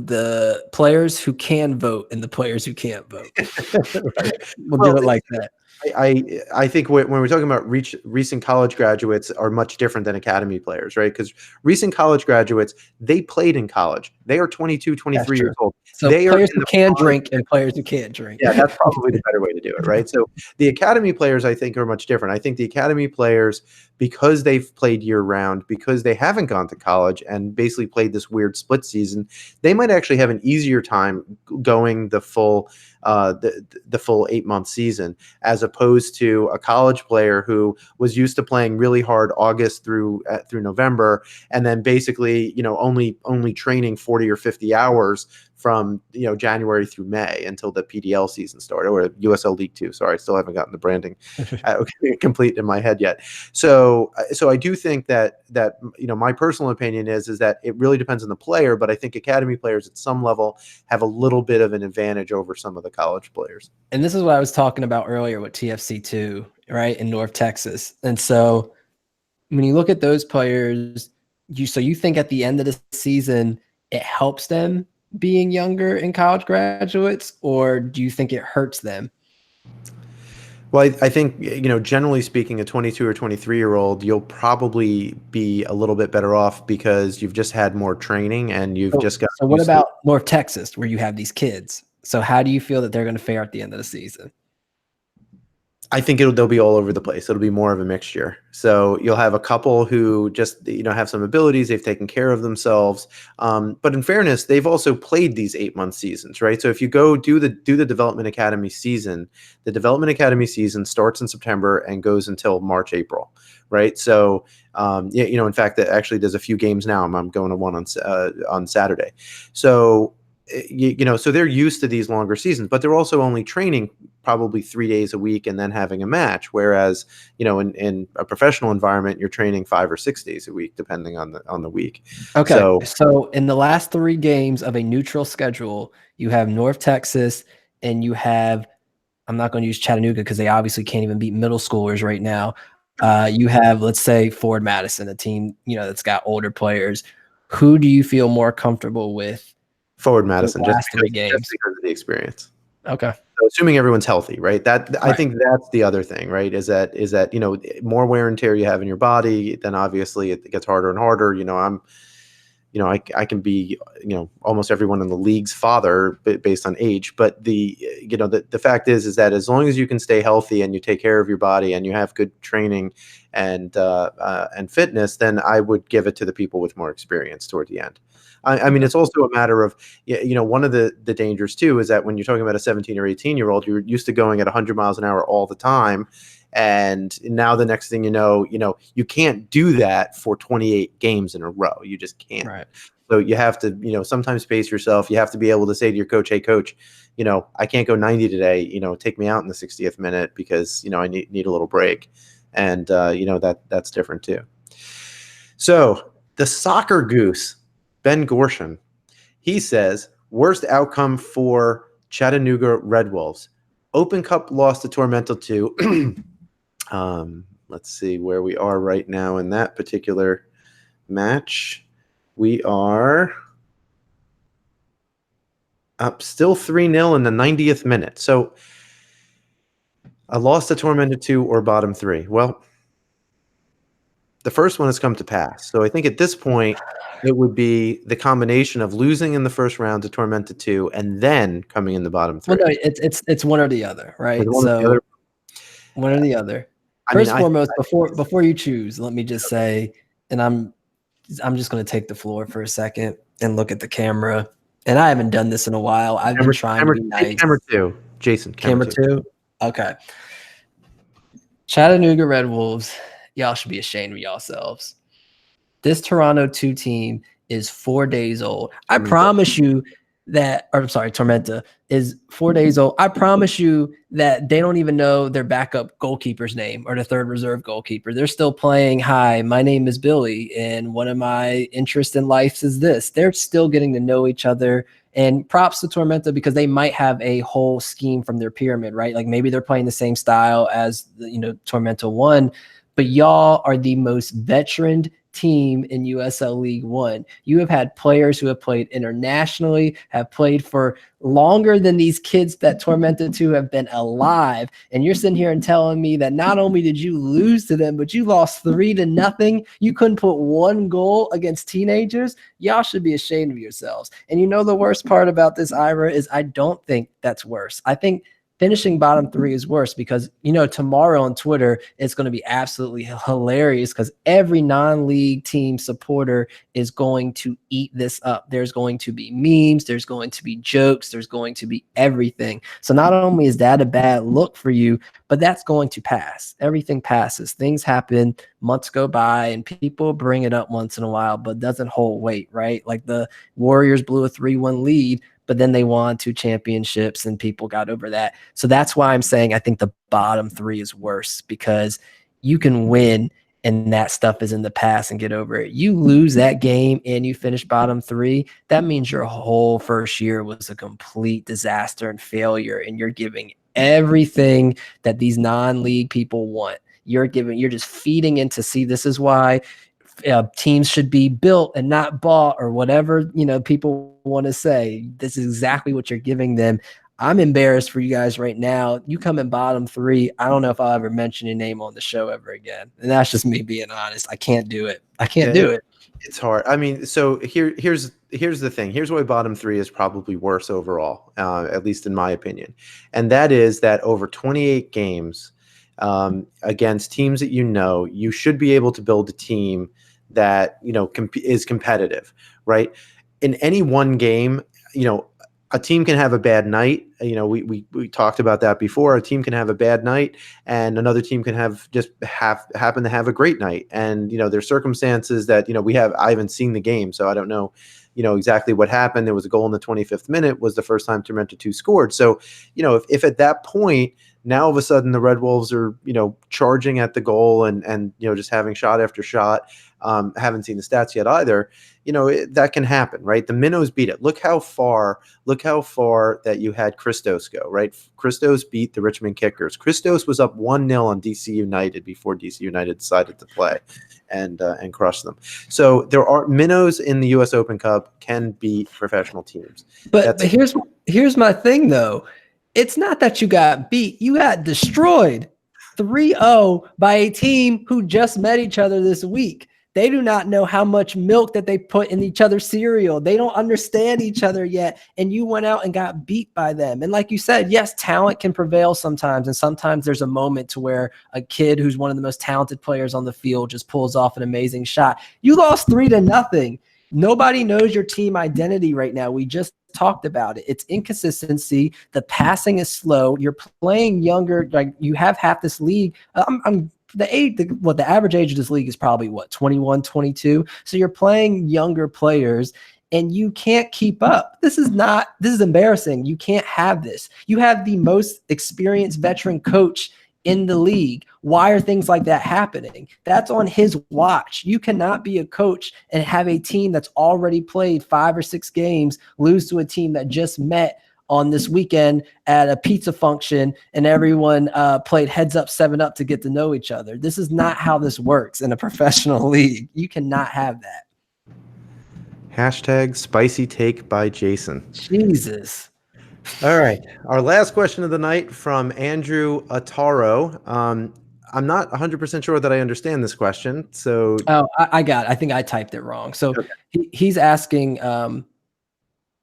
the players who can vote and the players who can't vote. We'll do it like that. I think when we're talking about recent college graduates are much different than academy players, right? Because recent college graduates, they played in college. They are 22, That's 23 true. years old. So They are players in who the can prime. drink and players who can't drink. Yeah, that's probably the better way to do it, right? So the academy players, I think, are much different. I think the academy players, because they've played year round, because they haven't gone to college and basically played this weird split season, they might actually have an easier time going the full the full 8-month season, as opposed to a college player who was used to playing really hard August through November, and then basically only training 40 or 50 hours from January through May until the PDL season started, or USL League 2. Sorry, I still haven't gotten the branding complete in my head yet. So I do think that my personal opinion is that it really depends on the player, but I think academy players at some level have a little bit of an advantage over some of the college players. And this is what I was talking about earlier with TFC2, right, in North Texas. And so when you look at those players, you think at the end of the season it helps them being younger in college graduates, or do you think it hurts them? Well, I think, generally speaking, a 22 or 23-year-old, you'll probably be a little bit better off because you've just had more training and you've just got So what used to about North Texas, where you have these kids? So how do you feel that they're going to fare at the end of the season? I think they'll be all over the place. It'll be more of a mixture. So you'll have a couple who just have some abilities. They've taken care of themselves. But in fairness, they've also played these 8-month seasons, right? So if you go do the development academy season, the development academy season starts in September and goes until March, April, right? So in fact, actually, there's a few games now. I'm going to one on Saturday. So so they're used to these longer seasons, but they're also only training probably 3 days a week and then having a match. Whereas, in a professional environment, you're training 5 or 6 days a week, depending on the week. Okay. So in the last 3 games of a neutral schedule, you have North Texas and you have, I'm not going to use Chattanooga because they obviously can't even beat middle schoolers right now. You have, let's say, Ford Madison, a team, that's got older players. Who do you feel more comfortable with? Forward Madison, just because of the experience. Okay. So assuming everyone's healthy, right? I think that's the other thing, right? Is that more wear and tear you have in your body, then obviously it gets harder and harder. I can be almost everyone in the league's father based on age, but the fact is that as long as you can stay healthy and you take care of your body and you have good training and fitness, then I would give it to the people with more experience toward the end. I mean, it's also a matter of, one of the dangers too is that when you're talking about a 17 or 18-year-old, you're used to going at 100 miles an hour all the time. And now the next thing you can't do that for 28 games in a row. You just can't. Right. So you have to, sometimes pace yourself. You have to be able to say to your coach, hey, coach, I can't go 90 today. Take me out in the 60th minute because, I need a little break. And, that's different too. So the soccer goose, Ben Gorshin, he says, worst outcome for Chattanooga Red Wolves. Open Cup loss to Tormenta 2. Let's see where we are right now in that particular match. We are up still 3-0 in the 90th minute. So a loss to Tormenta 2 or bottom 3. Well, the first one has come to pass. So I think at this point, it would be the combination of losing in the first round to Tormenta 2 and then coming in the bottom 3. Well, no, it's one or the other, right? One or the other. First and foremost, before you choose, let me just say, and I'm just going to take the floor for a second and look at the camera. And I haven't done this in a while. I've been trying to be nice. Camera 2, Jason. Camera 2. Okay. Chattanooga Red Wolves, y'all should be ashamed of yourselves. This Toronto 2 team is 4 days old. I promise you that, or I'm sorry, Tormenta is 4 days old. I promise you that they don't even know their backup goalkeeper's name or the third reserve goalkeeper. They're still playing, hi, my name is Billy, and one of my interests in life is this. They're still getting to know each other. And props to Tormenta because they might have a whole scheme from their pyramid, right? Like maybe they're playing the same style as Tormenta 1, but y'all are the most veteran team in USL League One. You have had players who have played internationally, have played for longer than these kids that Tormented 2 have been alive. And you're sitting here and telling me that not only did you lose to them, but you lost 3-0. You couldn't put one goal against teenagers. Y'all should be ashamed of yourselves. And you know the worst part about this, Ira, is I don't think that's worse. I think finishing bottom 3 is worse because, you know, tomorrow on Twitter, it's going to be absolutely hilarious because every non-league team supporter is going to eat this up. There's going to be memes. There's going to be jokes. There's going to be everything. So not only is that a bad look for you, but that's going to pass. Everything passes. Things happen. Months go by and people bring it up once in a while, but doesn't hold weight, right? Like the Warriors blew a 3-1 lead, but then they won 2 championships and people got over that. So that's why I'm saying I think the bottom 3 is worse because you can win and that stuff is in the past and get over it. You lose that game and you finish bottom 3, that means your whole first year was a complete disaster and failure, and you're giving everything that these non-league people want. You're just feeding into, see, this is why teams should be built and not bought, or whatever, you know, people want to say. This is exactly what you're giving them. I'm embarrassed for you guys right now. You come in bottom 3. I don't know if I'll ever mention your name on the show ever again. And that's just me being honest. I can't do it. I can't do it. It's hard. I mean, so here's the thing. Here's why bottom 3 is probably worse overall, at least in my opinion. And that is that over 28 games against teams that you should be able to build a team that, you know, is competitive, right? In any one game, you know, a team can have a bad night. You know, we talked about that before. A team can have a bad night and another team can happen to have a great night. And, you know, there's circumstances that, you know, I haven't seen the game, so I don't know, you know, exactly what happened. There was a goal in the 25th minute, was the first time Tormented 2 scored. So, you know, if at that point, now all of a sudden the Red Wolves are, you know, charging at the goal and you know, just having shot after shot. Haven't seen the stats yet either. You know, that can happen, right? The Minnows beat it. Look how far that you had Christos go, right? Christos beat the Richmond Kickers. Christos was up 1-0 on DC United before DC United decided to play and crush them. So there are Minnows in the US Open Cup can beat professional teams. But here's my thing though. It's not that you got beat, you got destroyed 3-0 by a team who just met each other this week. They do not know how much milk that they put in each other's cereal. They don't understand each other yet. And you went out and got beat by them. And like you said, yes, talent can prevail sometimes. And sometimes there's a moment to where a kid who's one of the most talented players on the field just pulls off an amazing shot. You lost 3-0. Nobody knows your team identity right now. We just talked about it. It's inconsistency. The passing is slow. You're playing younger. Like, you have half this league. The average age of this league is probably 21, 22. So you're playing younger players and you can't keep up. This is embarrassing. You can't have this. You have the most experienced veteran coach in the league. Why are things like that happening? That's on his watch. You cannot be a coach and have a team that's already played 5 or 6 games lose to a team that just met on this weekend at a pizza function and everyone played heads up, 7-up to get to know each other. This is not how this works in a professional league. You cannot have that. Hashtag spicy take by Jason. Jesus. All right. Our last question of the night from Andrew Ataro. I'm not 100% sure that I understand this question. So, I got it. I think I typed it wrong. So okay. He's asking,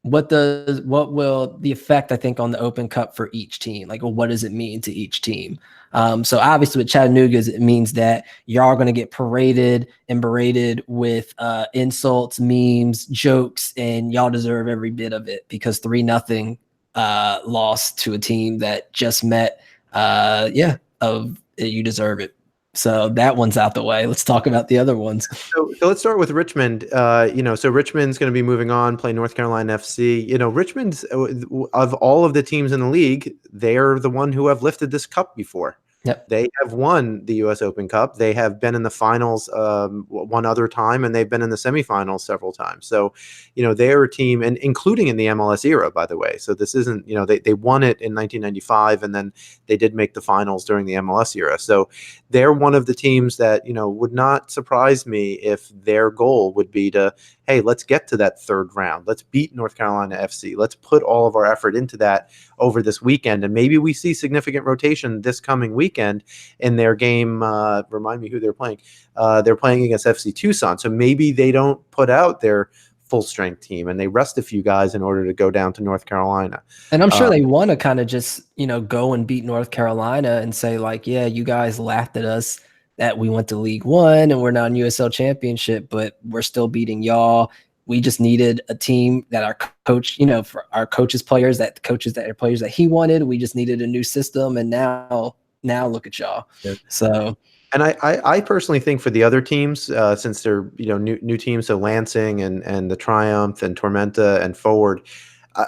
what will the effect, I think, on the Open Cup for each team? Like, well, what does it mean to each team? So obviously with Chattanooga, it means that y'all are going to get paraded and berated with insults, memes, jokes, and y'all deserve every bit of it because 3-0 loss to a team that just met. You deserve it. So that one's out the way. Let's talk about the other ones. So let's start with Richmond. So Richmond's going to be moving on, play North Carolina FC. You know, Richmond's, of all of the teams in the league, they're the one who have lifted this cup before. Yep. They have won the U.S. Open Cup. They have been in the finals one other time, and they've been in the semifinals several times. So, they're a team, and including in the MLS era, by the way. So this isn't, they won it in 1995, and then they did make the finals during the MLS era. So they're one of the teams that, would not surprise me if their goal would be to, hey, let's get to that third round. Let's beat North Carolina FC. Let's put all of our effort into that over this weekend. And maybe we see significant rotation this coming weekend in their game. Remind me who they're playing. They're playing against FC Tucson. So maybe they don't put out their full strength team and they rest a few guys in order to go down to North Carolina. And I'm sure they want to kind of just, go and beat North Carolina and say like, yeah, you guys laughed at us that we went to League One and we're not in USL Championship, but we're still beating y'all. We just needed a team that our coach, for our coaches' players, that are players that he wanted. We just needed a new system, and now look at y'all. Yeah. So, and I personally think for the other teams, since they're new teams, so Lansing and the Triumph and Tormenta and Forward,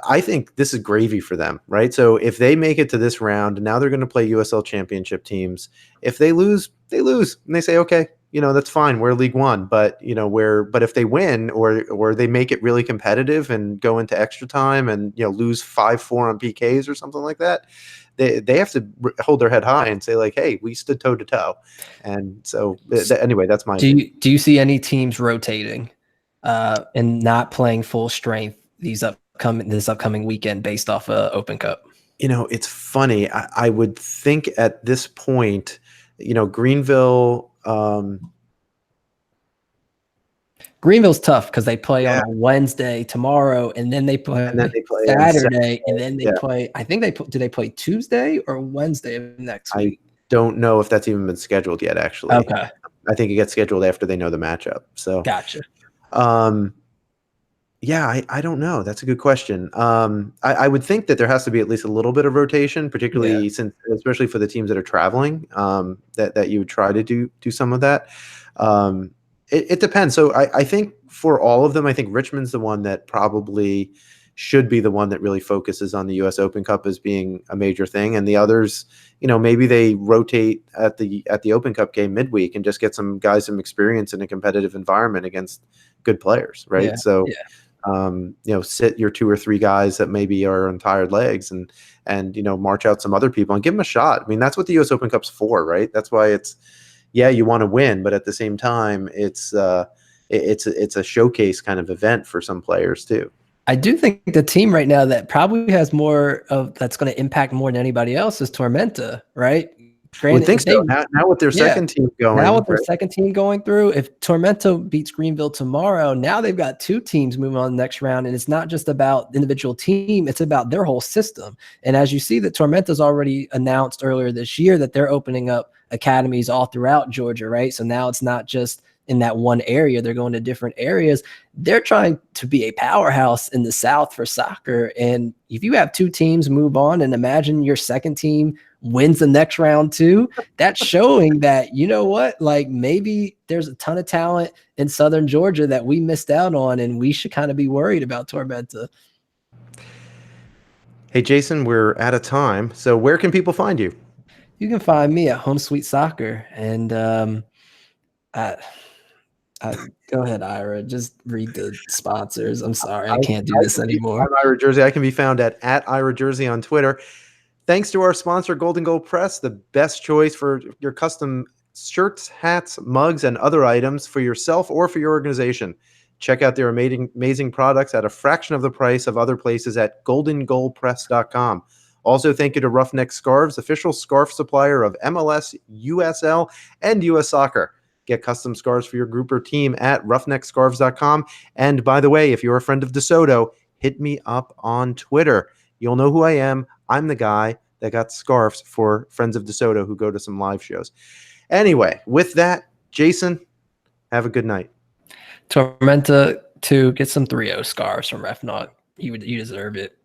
I think this is gravy for them, right? So if they make it to this round, now they're going to play USL Championship teams. If they lose, they lose, and they say, okay, that's fine. We're League One, but but if they win or they make it really competitive and go into extra time and lose 5-4 on PKs or something like that, they have to hold their head high and say like, hey, we stood toe to toe. And so anyway, that's my. Do you see any teams rotating and not playing full strength this upcoming weekend based off of Open Cup? It's funny. I would think at this point, Greenville. Greenville's tough because they play on a Wednesday tomorrow, and then they play Saturday, and then they play. I think do they play Tuesday or Wednesday of next week? I don't know if that's even been scheduled yet. Actually, okay. I think it gets scheduled after they know the matchup. So gotcha. Yeah, I don't know. That's a good question. I would think that there has to be at least a little bit of rotation, particularly especially for the teams that are traveling, that you would try to do some of that. It depends. So I think for all of them, I think Richmond's the one that probably should be the one that really focuses on the U.S. Open Cup as being a major thing. And the others, maybe they rotate at the Open Cup game midweek and just get some guys some experience in a competitive environment against good players, right? Yeah. So sit your 2 or 3 guys that maybe are on tired legs and march out some other people and give them a shot. I mean, that's what the U.S. Open Cup's for, right? That's why it's, you want to win, but at the same time, it's a showcase kind of event for some players too. I do think the team right now that probably has more of that's going to impact more than anybody else is Tormenta, right? I would think so. Now with their second team going. Now with their second team going through, if Tormenta beats Greenville tomorrow, now they've got 2 teams moving on the next round, and it's not just about the individual team, it's about their whole system. And as you see that Tormenta's already announced earlier this year that they're opening up academies all throughout Georgia, right? So now it's not just in that one area, they're going to different areas. They're trying to be a powerhouse in the South for soccer. And if you have 2 teams move on and imagine your second team wins the next round too, that's showing that, like maybe there's a ton of talent in Southern Georgia that we missed out on, and we should kind of be worried about Tormenta. Hey, Jason, we're out of time. So where can people find you? You can find me at Home Sweet Soccer. And go ahead, Ira. Just read the sponsors. I'm sorry. I can't do this anymore. I'm Ira Jersey. I can be found at Ira Jersey on Twitter. Thanks to our sponsor, Golden Goal Press, the best choice for your custom shirts, hats, mugs, and other items for yourself or for your organization. Check out their amazing products at a fraction of the price of other places at goldengoalpress.com. Also, thank you to Roughneck Scarves, official scarf supplier of MLS, USL, and US Soccer. Get custom scarves for your group or team at roughneckscarves.com. And by the way, if you're a friend of DeSoto, hit me up on Twitter. You'll know who I am. I'm the guy that got scarves for friends of DeSoto who go to some live shows. Anyway, with that, Jason, have a good night. Tormenta to get some 3-0 scarves from Refnaut. You deserve it.